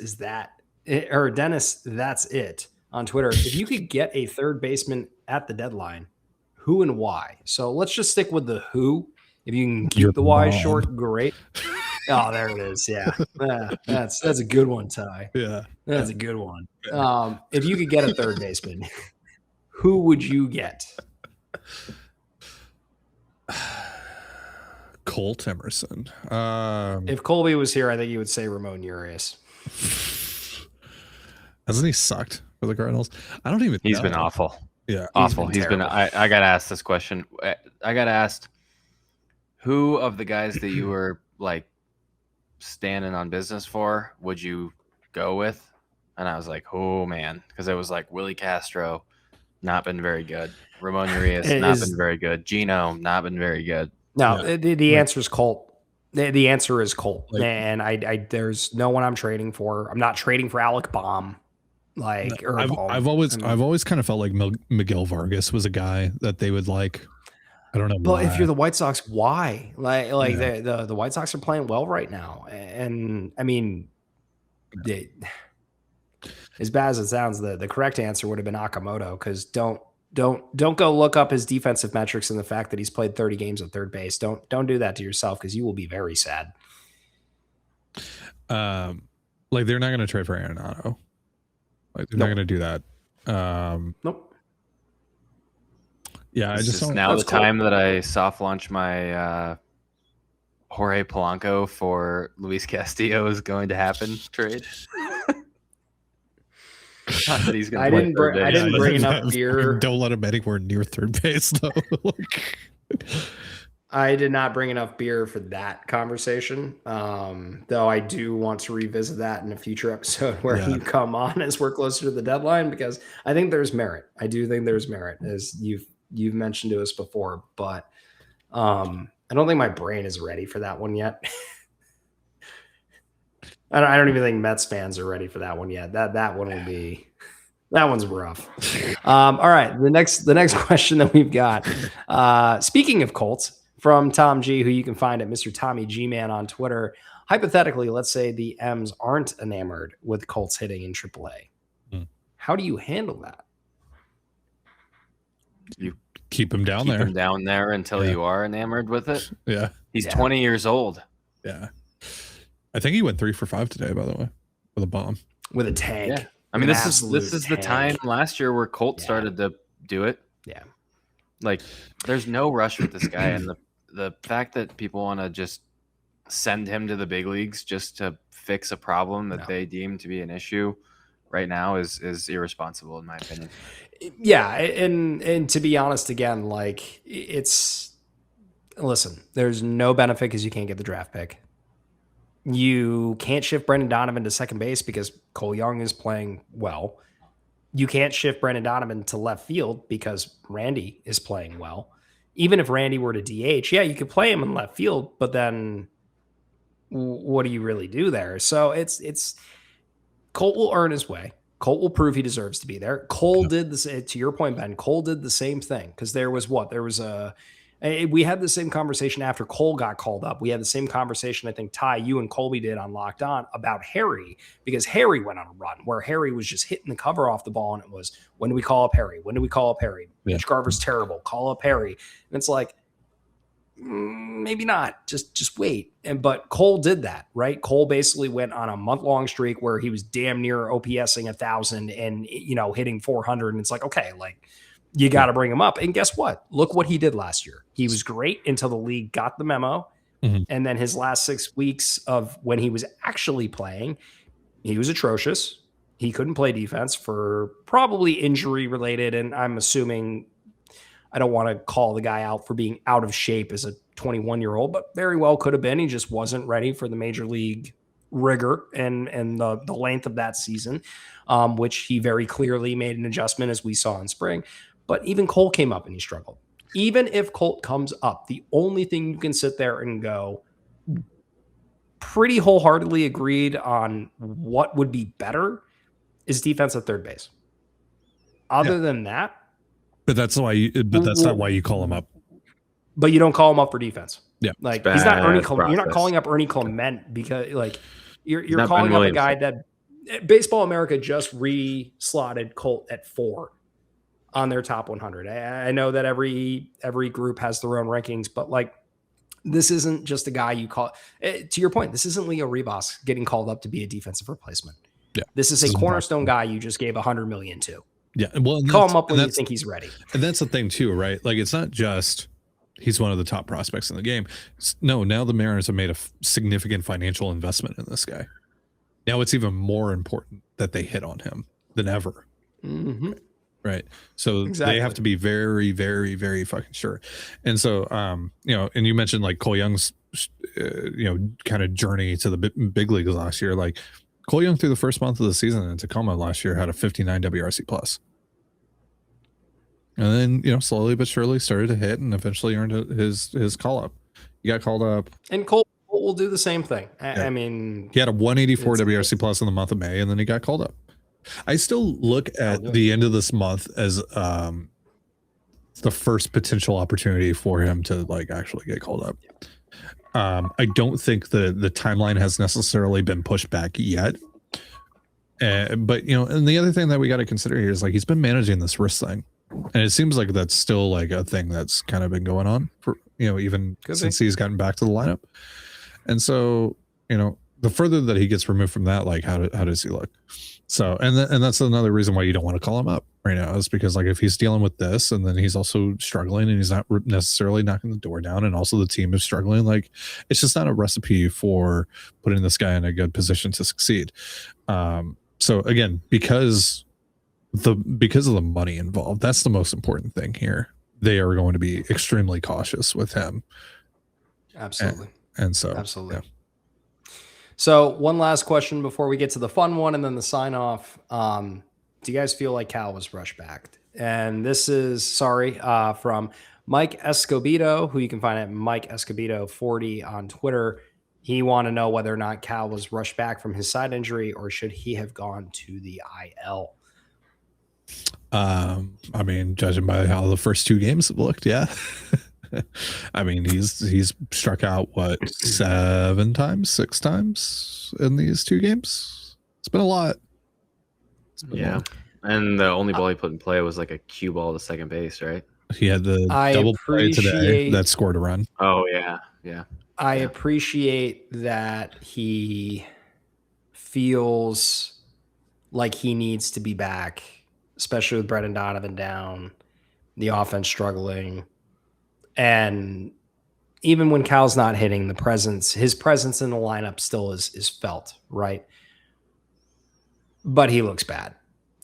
Dennis That's It on Twitter. If you could get a third baseman at the deadline, who and why? So let's just stick with the who. If you can keep the why short, great. Oh, there it is. Yeah. That's a good one, Ty. Yeah. That's a good one. If you could get a third baseman, who would you get? Colt Emerson. If Colby was here, I think he would say Ramon Urias. Hasn't he sucked for the Cardinals? I don't even. He's been awful. Yeah, awful. He's been. I got asked this question. I got asked, who of the guys that you were like standing on business for would you go with? And I was like, oh man, because it was like Willie Castro, not been very good. Ramon Urias, not been very good. Gino, not been very good. No, the answer is Colt. The answer is Colt. And I there's no one I'm trading for. I'm not trading for Alec Baum. I've always kind of felt like Miguel Vargas was a guy that they would like. I don't know. But if you're the White Sox, why? The White Sox are playing well right now, and I mean, as bad as it sounds, the correct answer would have been Akamoto, because don't Don't go look up his defensive metrics and the fact that he's played 30 games at third base. Don't do that to yourself because you will be very sad. Like they're not going to trade for Arenado. Like they're not going to do that. Nope. Yeah, I just now the time that I soft launch my Jorge Polanco for Luis Castillo is going to happen trade. Not that he's going to. I didn't bring enough beer. Don't let him anywhere near third base though. I did not bring enough beer for that conversation. Though I do want to revisit that in a future episode where you come on as we're closer to the deadline, because I think there's merit. I do think there's merit, as you've mentioned to us before, but I don't think my brain is ready for that one yet. I don't even think Mets fans are ready for that one yet. That one will be, that one's rough. All right. The next question that we've got, speaking of Colts, from Tom G, who you can find at Mr. Tommy G Man on Twitter. Hypothetically, let's say the M's aren't enamored with Colts hitting in AAA. How do you handle that? You keep him down there. Keep him down there until you are enamored with it. Yeah. He's 20 years old. Yeah. I think he went 3 for 5 today, by the way, with a bomb. With a tank. Yeah. I mean, this is the time last year where Colt started to do it. Yeah. Like, there's no rush with this guy, and the fact that people want to just send him to the big leagues just to fix a problem that they deem to be an issue right now is irresponsible, in my opinion. Yeah, and to be honest, again, like listen, there's no benefit because you can't get the draft pick. You can't shift Brendan Donovan to second base because Cole Young is playing well. You can't shift Brendan Donovan to left field because Randy is playing well. Even if Randy were to DH, you could play him in left field, but then what do you really do there? So it's Colt will earn his way. Colt will prove he deserves to be there. Cole did this, to your point, Ben. Cole did the same thing because we had the same conversation after Cole got called up. We had the same conversation, I think, Ty, you and Colby did on Locked On about Harry, because Harry went on a run where Harry was just hitting the cover off the ball, and it was, when do we call up Harry? When do we call up Harry? Mitch Garver's terrible. Call up Harry. And it's like, maybe not. Just wait. But Cole did that, right? Cole basically went on a month-long streak where he was damn near OPSing 1,000 and, hitting 400. And it's like, okay, like, you got to bring him up. And guess what? Look what he did last year. He was great until the league got the memo. Mm-hmm. And then his last 6 weeks of when he was actually playing, he was atrocious. He couldn't play defense for probably injury related. And I'm assuming, I don't want to call the guy out for being out of shape as a 21-year-old, but very well could have been. He just wasn't ready for the major league rigor and the length of that season, which he very clearly made an adjustment, as we saw in spring. But even Cole came up and he struggled. Even if Colt comes up, the only thing you can sit there and go, pretty wholeheartedly agreed on what would be better, is defense at third base. Other than that, but that's not why you call him up. But you don't call him up for defense. Yeah, like he's not Ernie. You're not calling up Ernie Clement because like you're calling up a guy that Baseball America just re-slotted Colt at 4 on their top 100. I know that every group has their own rankings, but like, this isn't just a guy you call. To your point, this isn't Leo Ribas getting called up to be a defensive replacement. Yeah, this is a cornerstone guy you just gave $100 million to. Yeah, well, call him up when you think he's ready. And that's the thing too, right? Like, it's not just he's one of the top prospects in the game. No, now the Mariners have made a significant financial investment in this guy. Now it's even more important that they hit on him than ever. Mm-hmm. Right. So they have to be very, very, very fucking sure. And so, and you mentioned like Cole Young's, kind of journey to the big leagues last year. Like, Cole Young through the first month of the season in Tacoma last year had a 59 WRC plus. And then, slowly but surely started to hit and eventually earned his call up. He got called up. And Cole will do the same thing. I mean, he had a 184 WRC plus in the month of May, and then he got called up. I still look at the end of this month as the first potential opportunity for him to like actually get called up. I don't think the timeline has necessarily been pushed back yet. But and the other thing that we got to consider here is like, he's been managing this wrist thing And it seems like that's still like a thing that's kind of been going on for, even since he's gotten back to the lineup. And so, the further that he gets removed from that, like how does he look? So, and that's another reason why you don't want to call him up right now, is because like if he's dealing with this and then he's also struggling and he's not necessarily knocking the door down, and also the team is struggling, like it's just not a recipe for putting this guy in a good position to succeed. So again, because of the money involved, that's the most important thing here. They are going to be extremely cautious with him. Absolutely. And so, absolutely. Yeah. So one last question before we get to the fun one and then the sign off. Do you guys feel like Cal was rushed back? And this is from Mike Escobedo, who you can find at Mike Escobedo 40 on Twitter. He wanted to know whether or not Cal was rushed back from his side injury, or should he have gone to the IL? I mean, judging by how the first 2 games have looked, yeah. I mean, he's struck out what 6 times in these 2 games. It's been a lot. Yeah, and the only ball he put in play was like a cue ball to second base, right? He had the double play today that scored a run. Oh yeah, yeah. I appreciate that he feels like he needs to be back, especially with Brett and Donovan down, the offense struggling. And even when Cal's not hitting, his presence in the lineup still is felt, right? But he looks bad.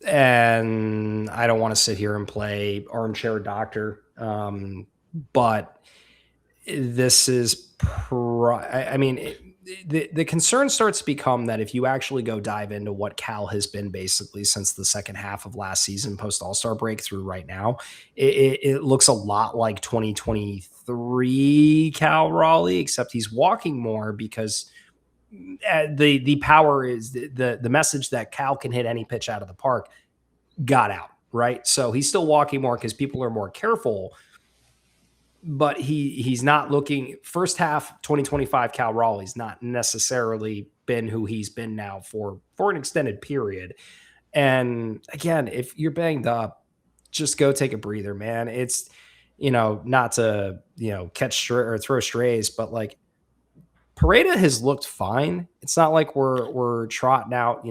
And I don't want to sit here and play armchair doctor. But this is, the concern starts to become that if you actually go dive into what Cal has been basically since the second half of last season, post All-Star break through right now, it looks a lot like 2023 Cal Raleigh, except he's walking more because the power is the message that Cal can hit any pitch out of the park got out, right? So he's still walking more because people are more careful. But he's not looking first half 2025 Cal Raleigh's not necessarily been who he's been now for an extended period. And again, if you're banged up, just go take a breather, man. It's, not to, catch or throw strays, but like Pareda has looked fine. It's not like we're trotting out,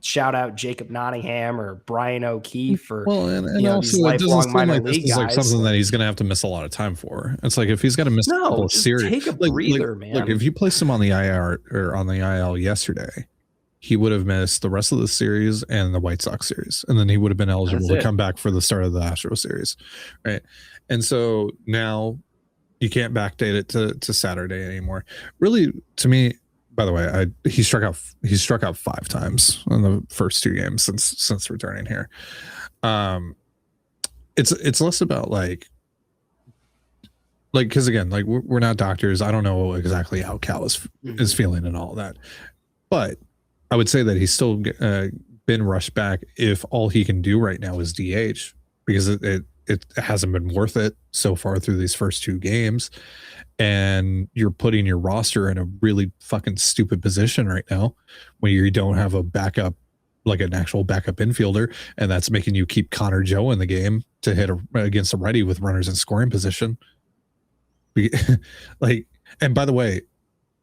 shout out Jacob Nottingham or Brian O'Keefe or and also it doesn't seem like this is like something that he's going to have to miss a lot of time for. It's like if he's going to miss a couple of series, take a breather, man. Look, if you placed him on the IR or on the IL yesterday, he would have missed the rest of the series and the White Sox series, and then he would have been eligible to come back for the start of the Astro series, right? And so now you can't backdate it to Saturday anymore. Really, to me. By the way, he struck out 5 times in the first 2 games since returning here. It's less about like because again, like we're not doctors. I don't know exactly how Cal is feeling and all that, but I would say that he's still been rushed back if all he can do right now is DH, because it hasn't been worth it so far through these first 2 games. And you're putting your roster in a really fucking stupid position right now when you don't have a backup, like an actual backup infielder, and that's making you keep Connor Joe in the game to hit against a righty with runners in scoring position. And by the way,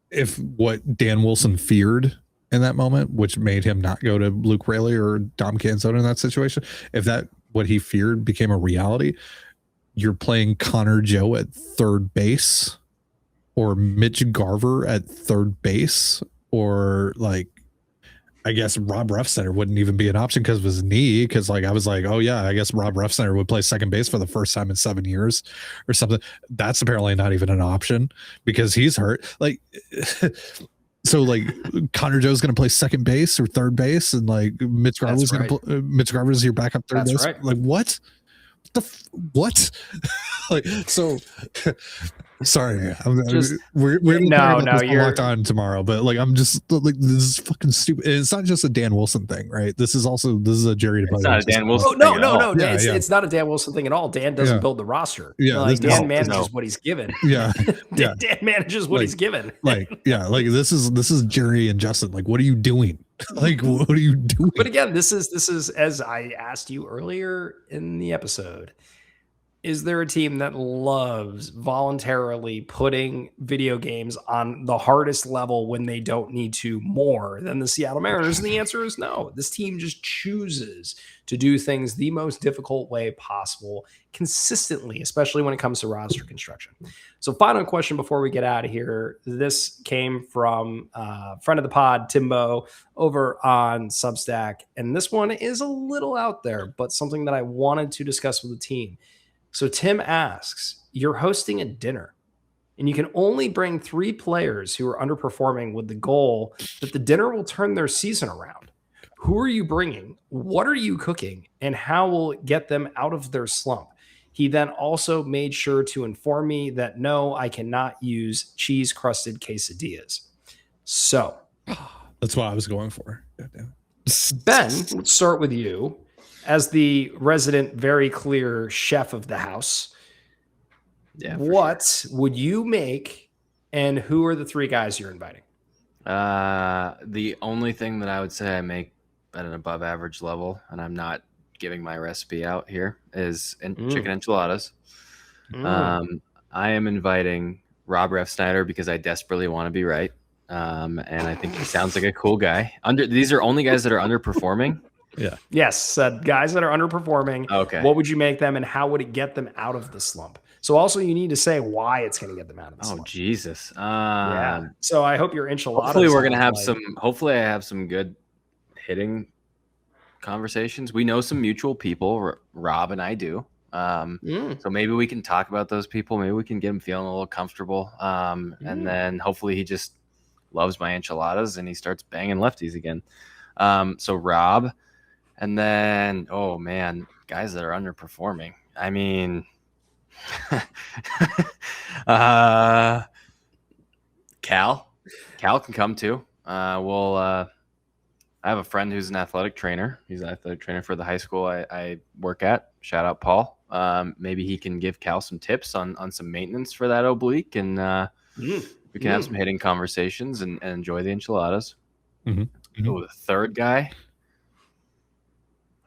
if what Dan Wilson feared in that moment, which made him not go to Luke Raley or Dom Canzone in that situation, if that what he feared became a reality, you're playing Connor Joe at third base, or Mitch Garver at third base, or like, I guess Rob Refsnyder wouldn't even be an option because of his knee. Because like I was like, oh yeah, I guess Rob Refsnyder would play second base for the first time in 7 years or something. That's apparently not even an option because he's hurt. Like, so like Connor Joe's going to play second base or third base, and like Mitch Garver's Mitch Garver's your backup third base. Right. Like what? What? Like so. Sorry, we're locked on tomorrow, but like I'm just like, this is fucking stupid. And it's not just a Dan Wilson thing, right? This is a Jerry. It's not a Dan Wilson. Oh no. It's not a Dan Wilson thing at all. Dan doesn't build the roster. Yeah, like Dan manages what he's given. Yeah, Dan manages what he's given. Like this is Jerry and Justin. Like, what are you doing? Like, what are you doing? But again, this is as I asked you earlier in the episode. Is there a team that loves voluntarily putting video games on the hardest level when they don't need to more than the Seattle Mariners? And the answer is no. This team just chooses to do things the most difficult way possible consistently, especially when it comes to roster construction. So final question before we get out of here. This came from friend of the pod, Timbo, over on Substack. And this one is a little out there, but something that I wanted to discuss with the team. So Tim asks, you're hosting a dinner and you can only bring 3 players who are underperforming with the goal that the dinner will turn their season around. Who are you bringing? What are you cooking? And how will it get them out of their slump? He then also made sure to inform me that no, I cannot use cheese-crusted quesadillas. So That's what I was going for. Ben, let's start with you. As the resident, very clear chef of the house, what would you make, and who are the 3 guys you're inviting? The only thing that I would say I make at an above average level, and I'm not giving my recipe out here, is chicken enchiladas. I am inviting Rob Refsnyder because I desperately want to be right, and I think he sounds like a cool guy. These are only guys that are underperforming. Yeah. Yes, guys that are underperforming. Okay. What would you make them, and how would it get them out of the slump? So also you need to say why it's going to get them out of the slump. Oh, Jesus. Yeah. So I hope your enchiladas. Hopefully we're going to have hopefully I have some good hitting conversations. We know some mutual people, Rob and I do. So maybe we can talk about those people. Maybe we can get him feeling a little comfortable. And then hopefully he just loves my enchiladas and he starts banging lefties again. So Rob. And then, oh man, guys that are underperforming. I mean, Cal can come too. I have a friend who's an athletic trainer. He's an athletic trainer for the high school I work at. Shout out Paul. Maybe he can give Cal some tips on some maintenance for that oblique, and we can have some hitting conversations and enjoy the enchiladas. Mm-hmm. Oh, the third guy.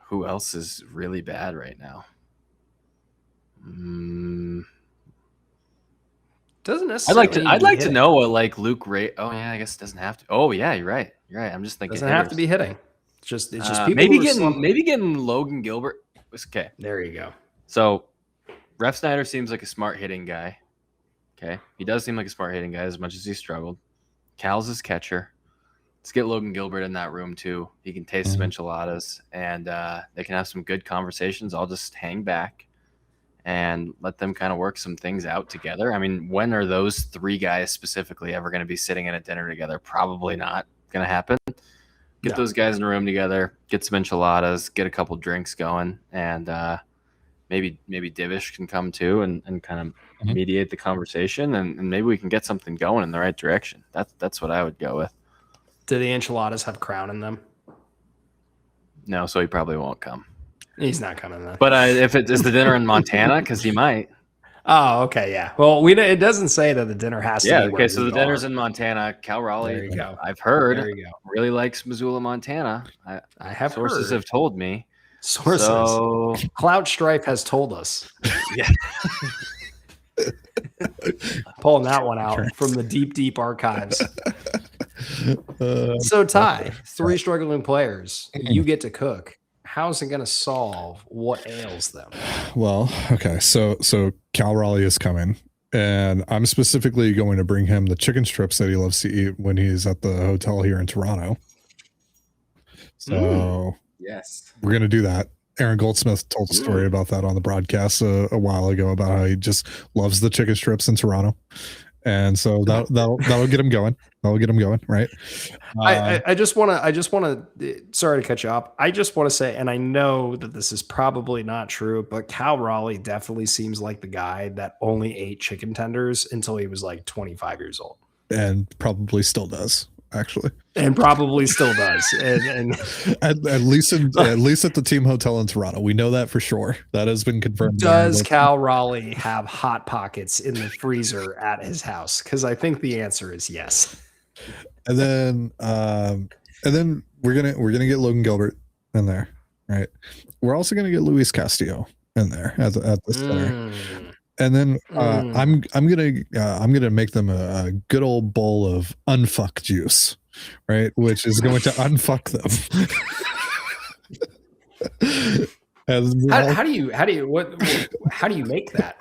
Who else is really bad right now? Doesn't necessarily. I'd like to know what like Luke Ray. Oh yeah, I guess it doesn't have to. Oh yeah, you're right. I'm just thinking. Doesn't have to be hitting. It's just people. Maybe getting Logan Gilbert. Okay. There you go. So, Refsnyder seems like a smart hitting guy. Okay, he does seem like a smart hitting guy as much as he struggled. Cal's his catcher. Let's get Logan Gilbert in that room too. He can taste some enchiladas, and they can have some good conversations. I'll just hang back and let them kind of work some things out together. I mean, when are those 3 guys specifically ever going to be sitting at a dinner together? Probably not going to happen. Get those guys in a room together, get some enchiladas, get a couple drinks going, and maybe Divish can come too and kind of mediate the conversation, and maybe we can get something going in the right direction. That's what I would go with. Do the enchiladas have crown in them? No, so he probably won't come. He's not coming then. But if it is the dinner in Montana, because he might. Oh, okay, yeah. Well, it doesn't say that the dinner has to be. Yeah, okay, so the dinner's in Montana. Cal Raleigh, there you go. I've heard, really likes Missoula, Montana. I have sources heard. Have told me. Sources. So, Cloud Strife has told us. Yeah. Pulling that one out from the deep archives. So Ty, 3 struggling players. You get to cook. How's it going to solve what ails them? Well, okay. So Cal Raleigh is coming, and I'm specifically going to bring him the chicken strips that he loves to eat when he's at the hotel here in Toronto. So yes, we're going to do that. Aaron Goldsmith told a story about that on the broadcast a while ago about how he just loves the chicken strips in Toronto. And so that'll get him going. That'll get him going, right? I just want to. Sorry to cut you off. I just want to say, and I know that this is probably not true, but Cal Raleigh definitely seems like the guy that only ate chicken tenders until he was like 25 years old, and probably still does, actually. And probably still does. And at least at the team hotel in Toronto, we know that for sure. That has been confirmed. Does Cal Raleigh have hot pockets in the freezer at his house? Because I think the answer is yes. And then we're gonna get Logan Gilbert in there, right? We're also gonna get Luis Castillo in there at the center, and then I'm gonna make them a good old bowl of unfuck juice, right? Which is going to unfuck them. How do you make that?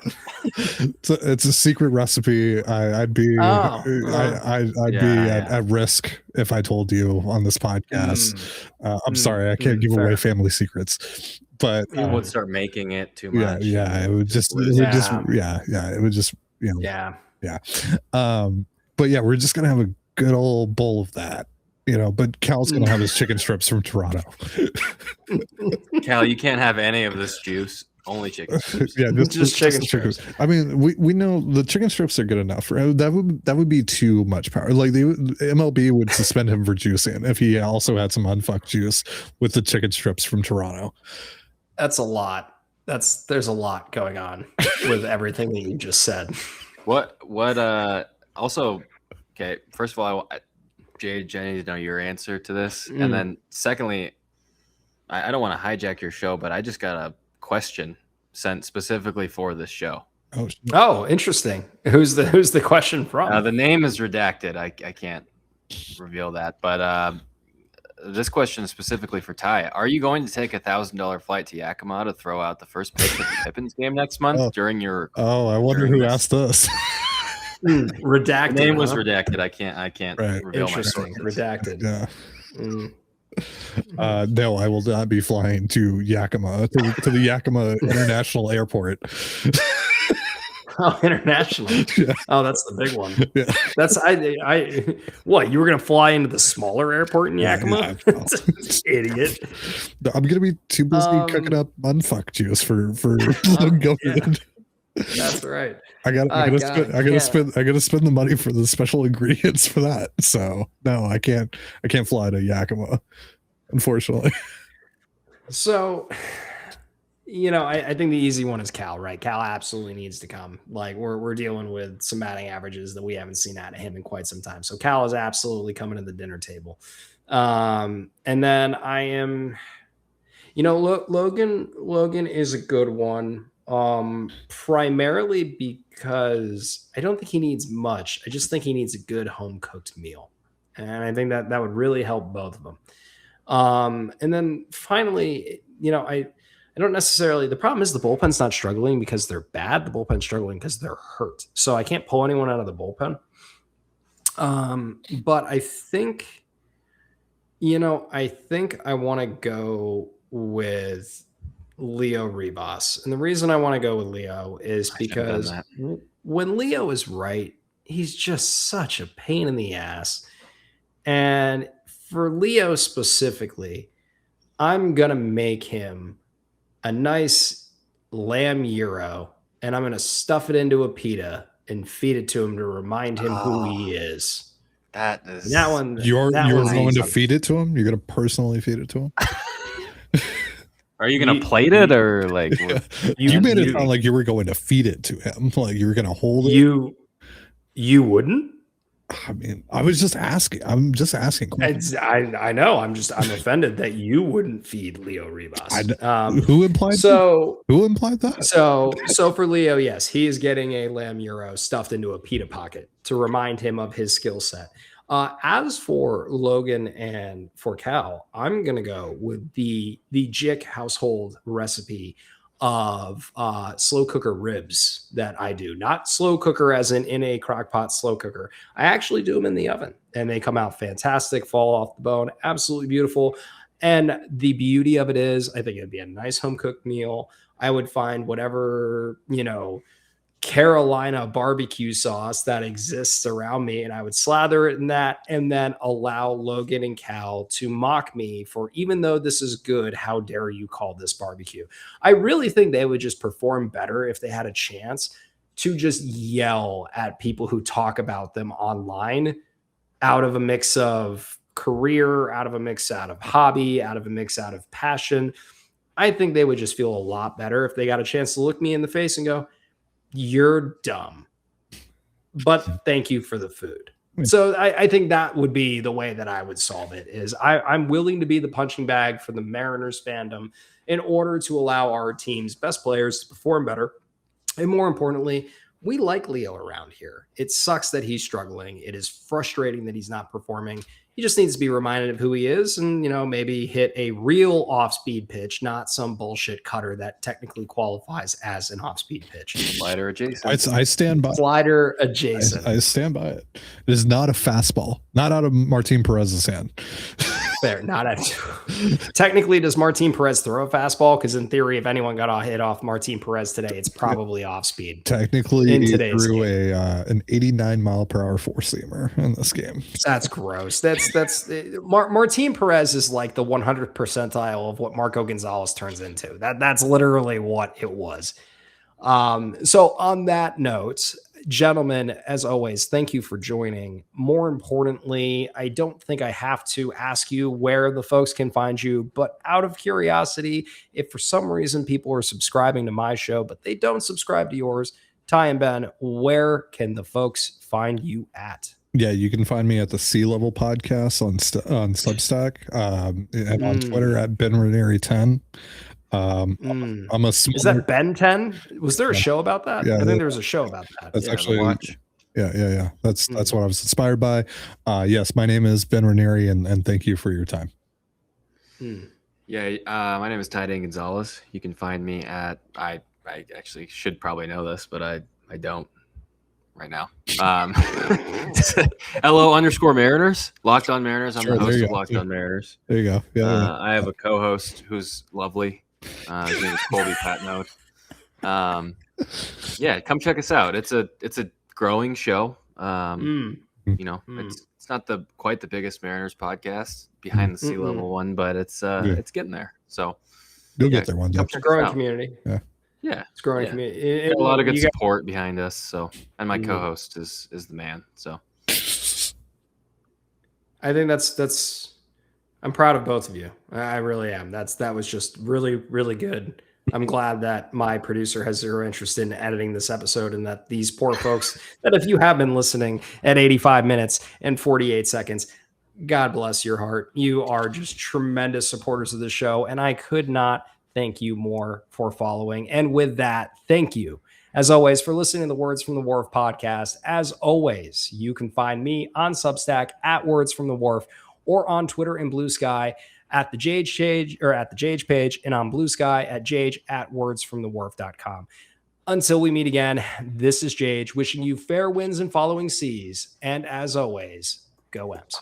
It's a secret recipe. I'd be at risk if I told you on this podcast. I'm sorry, I can't give away family secrets, but you would start making it too much. Yeah, it would just but yeah, we're just gonna have a good old bowl of that. But Cal's gonna have his chicken strips from Toronto. Cal, you can't have any of this juice. Only chicken strips. Yeah, just chicken strips. I mean, we know the chicken strips are good enough. Right? That would be too much power. Like MLB would suspend him for juicing if he also had some unfucked juice with the chicken strips from Toronto. That's a lot. There's a lot going on with everything that you just said. Also, okay, first of all, Jade, I need to know your answer to this. And then secondly, I don't want to hijack your show, but I just got a question sent specifically for this show. Oh, interesting. Who's the question from? The name is redacted. I can't reveal that. But this question is specifically for Ty. Are you going to take $1,000 flight to Yakima to throw out the first pitch of the Pippins game next month during your? I wonder who asked us. Redacted. The name was redacted. I can't reveal my sources. Redacted. Yeah. No, I will not be flying to Yakima to the Yakima International Airport. Oh, international. Yeah. Oh, that's the big one. Yeah. That's what, you were gonna fly into the smaller airport in Yakima? Yeah. Idiot. I'm gonna be too busy cooking up unfuck juice for government. That's right. I gotta spend the money for the special ingredients for that. So no, I can't fly to Yakima, unfortunately. So I think the easy one is Cal, right? Cal absolutely needs to come. Like we're dealing with some batting averages that we haven't seen out of him in quite some time. So Cal is absolutely coming to the dinner table. And then I am, Logan is a good one. Primarily because I don't think he needs much. I just think he needs a good home cooked meal. And I think that would really help both of them. And then finally, I don't necessarily, the problem is the bullpen's not struggling because they're bad. The bullpen's struggling because they're hurt. So I can't pull anyone out of the bullpen. But I think, I want to go with Leo Rivas. And the reason I want to go with Leo is because when Leo is right, he's just such a pain in the ass. And for Leo specifically, I'm going to make him a nice lamb gyro, and I'm going to stuff it into a pita and feed it to him to remind him who he is. That is that one. You're going to feed it to him? You're going to personally feed it to him? Are you going to plate it or like? You made it sound like you were going to feed it to him, like you were going to hold it. You wouldn't? I mean, I was just asking. I'm just asking. I know. I'm offended that you wouldn't feed Leo Rivas. Who implied that? So for Leo, yes, he is getting a lamb gyro stuffed into a pita pocket to remind him of his skill set. As for Logan and for Cal, I'm gonna go with the Jick household recipe of slow cooker ribs that I do. Not slow cooker as in a crock pot slow cooker. I actually do them in the oven and they come out fantastic, fall off the bone, absolutely beautiful. And the beauty of it is I think it'd be a nice home cooked meal. I would find whatever, Carolina barbecue sauce that exists around me, and I would slather it in that and then allow Logan and Cal to mock me for, even though this is good, how dare you call this barbecue? I really think they would just perform better if they had a chance to just yell at people who talk about them online out of a mix of career, out of a mix out of hobby, out of a mix out of passion. I think they would just feel a lot better if they got a chance to look me in the face and go, "You're dumb, but thank you for the food." So I think that would be the way that I would solve it. Is I'm willing to be the punching bag for the Mariners fandom in order to allow our team's best players to perform better. And more importantly, we like Leo around here. It sucks that he's struggling. It is frustrating that he's not performing. He just needs to be reminded of who he is and, maybe hit a real off-speed pitch, not some bullshit cutter that technically qualifies as an off-speed pitch. Slider adjacent. I stand by. Slider adjacent. I stand by it. It is not a fastball. Not out of Martin Perez's hand. Fair. Not at technically, does Martin Perez throw a fastball? Because in theory, if anyone got a hit off Martin Perez today, it's probably off speed. Technically, he threw an 89-mile-per-hour four-seamer in this game. That's gross. Martin Perez is like the 100th percentile of what Marco Gonzalez turns into. That's literally what it was. So on that note, gentlemen, as always, thank you for joining. More importantly, I don't think I have to ask you where the folks can find you, but out of curiosity, if for some reason people are subscribing to my show, but they don't subscribe to yours, Ty and Ben, where can the folks find you at? Yeah, you can find me at the Sea Level Podcast on Substack and on Twitter at Ben Ranieri 10. I'm a small. Is that Ben 10? Was there a show about that? Yeah, I think there was a show about that. That's actually yeah. That's what I was inspired by. Yes, my name is Ben Ranieri, and thank you for your time. Yeah, my name is Dane Gonzalez. You can find me at I actually should probably know this, but I don't right now. LO_Mariners, Locked On Mariners. I'm the host of Locked On Mariners. There you go. Yeah. I have a co-host who's lovely. His name is Colby Patnode. Yeah, come check us out. It's a growing show. It's not quite the biggest Mariners podcast behind the Sea Level one, but it's getting there. So you'll get there one day. It's a growing community. Yeah, it's growing community. A lot of good support behind us. So, and my co-host is the man. So, I think that's. I'm proud of both of you. I really am. That was just really, really good. I'm glad that my producer has zero interest in editing this episode, and that these poor folks that if you have been listening at 85 minutes and 48 seconds, God bless your heart. You are just tremendous supporters of the show, and I could not thank you more for following. And with that, thank you, as always, for listening to the Words from the Wharf podcast. As always, you can find me on Substack at Words from the Wharf, or on Twitter and Blue Sky at the JH page, or at the JH page, and on Blue Sky at JH@wordsfromthewharf.com. Until we meet again, this is JH wishing you fair winds and following seas. And as always, go Ems.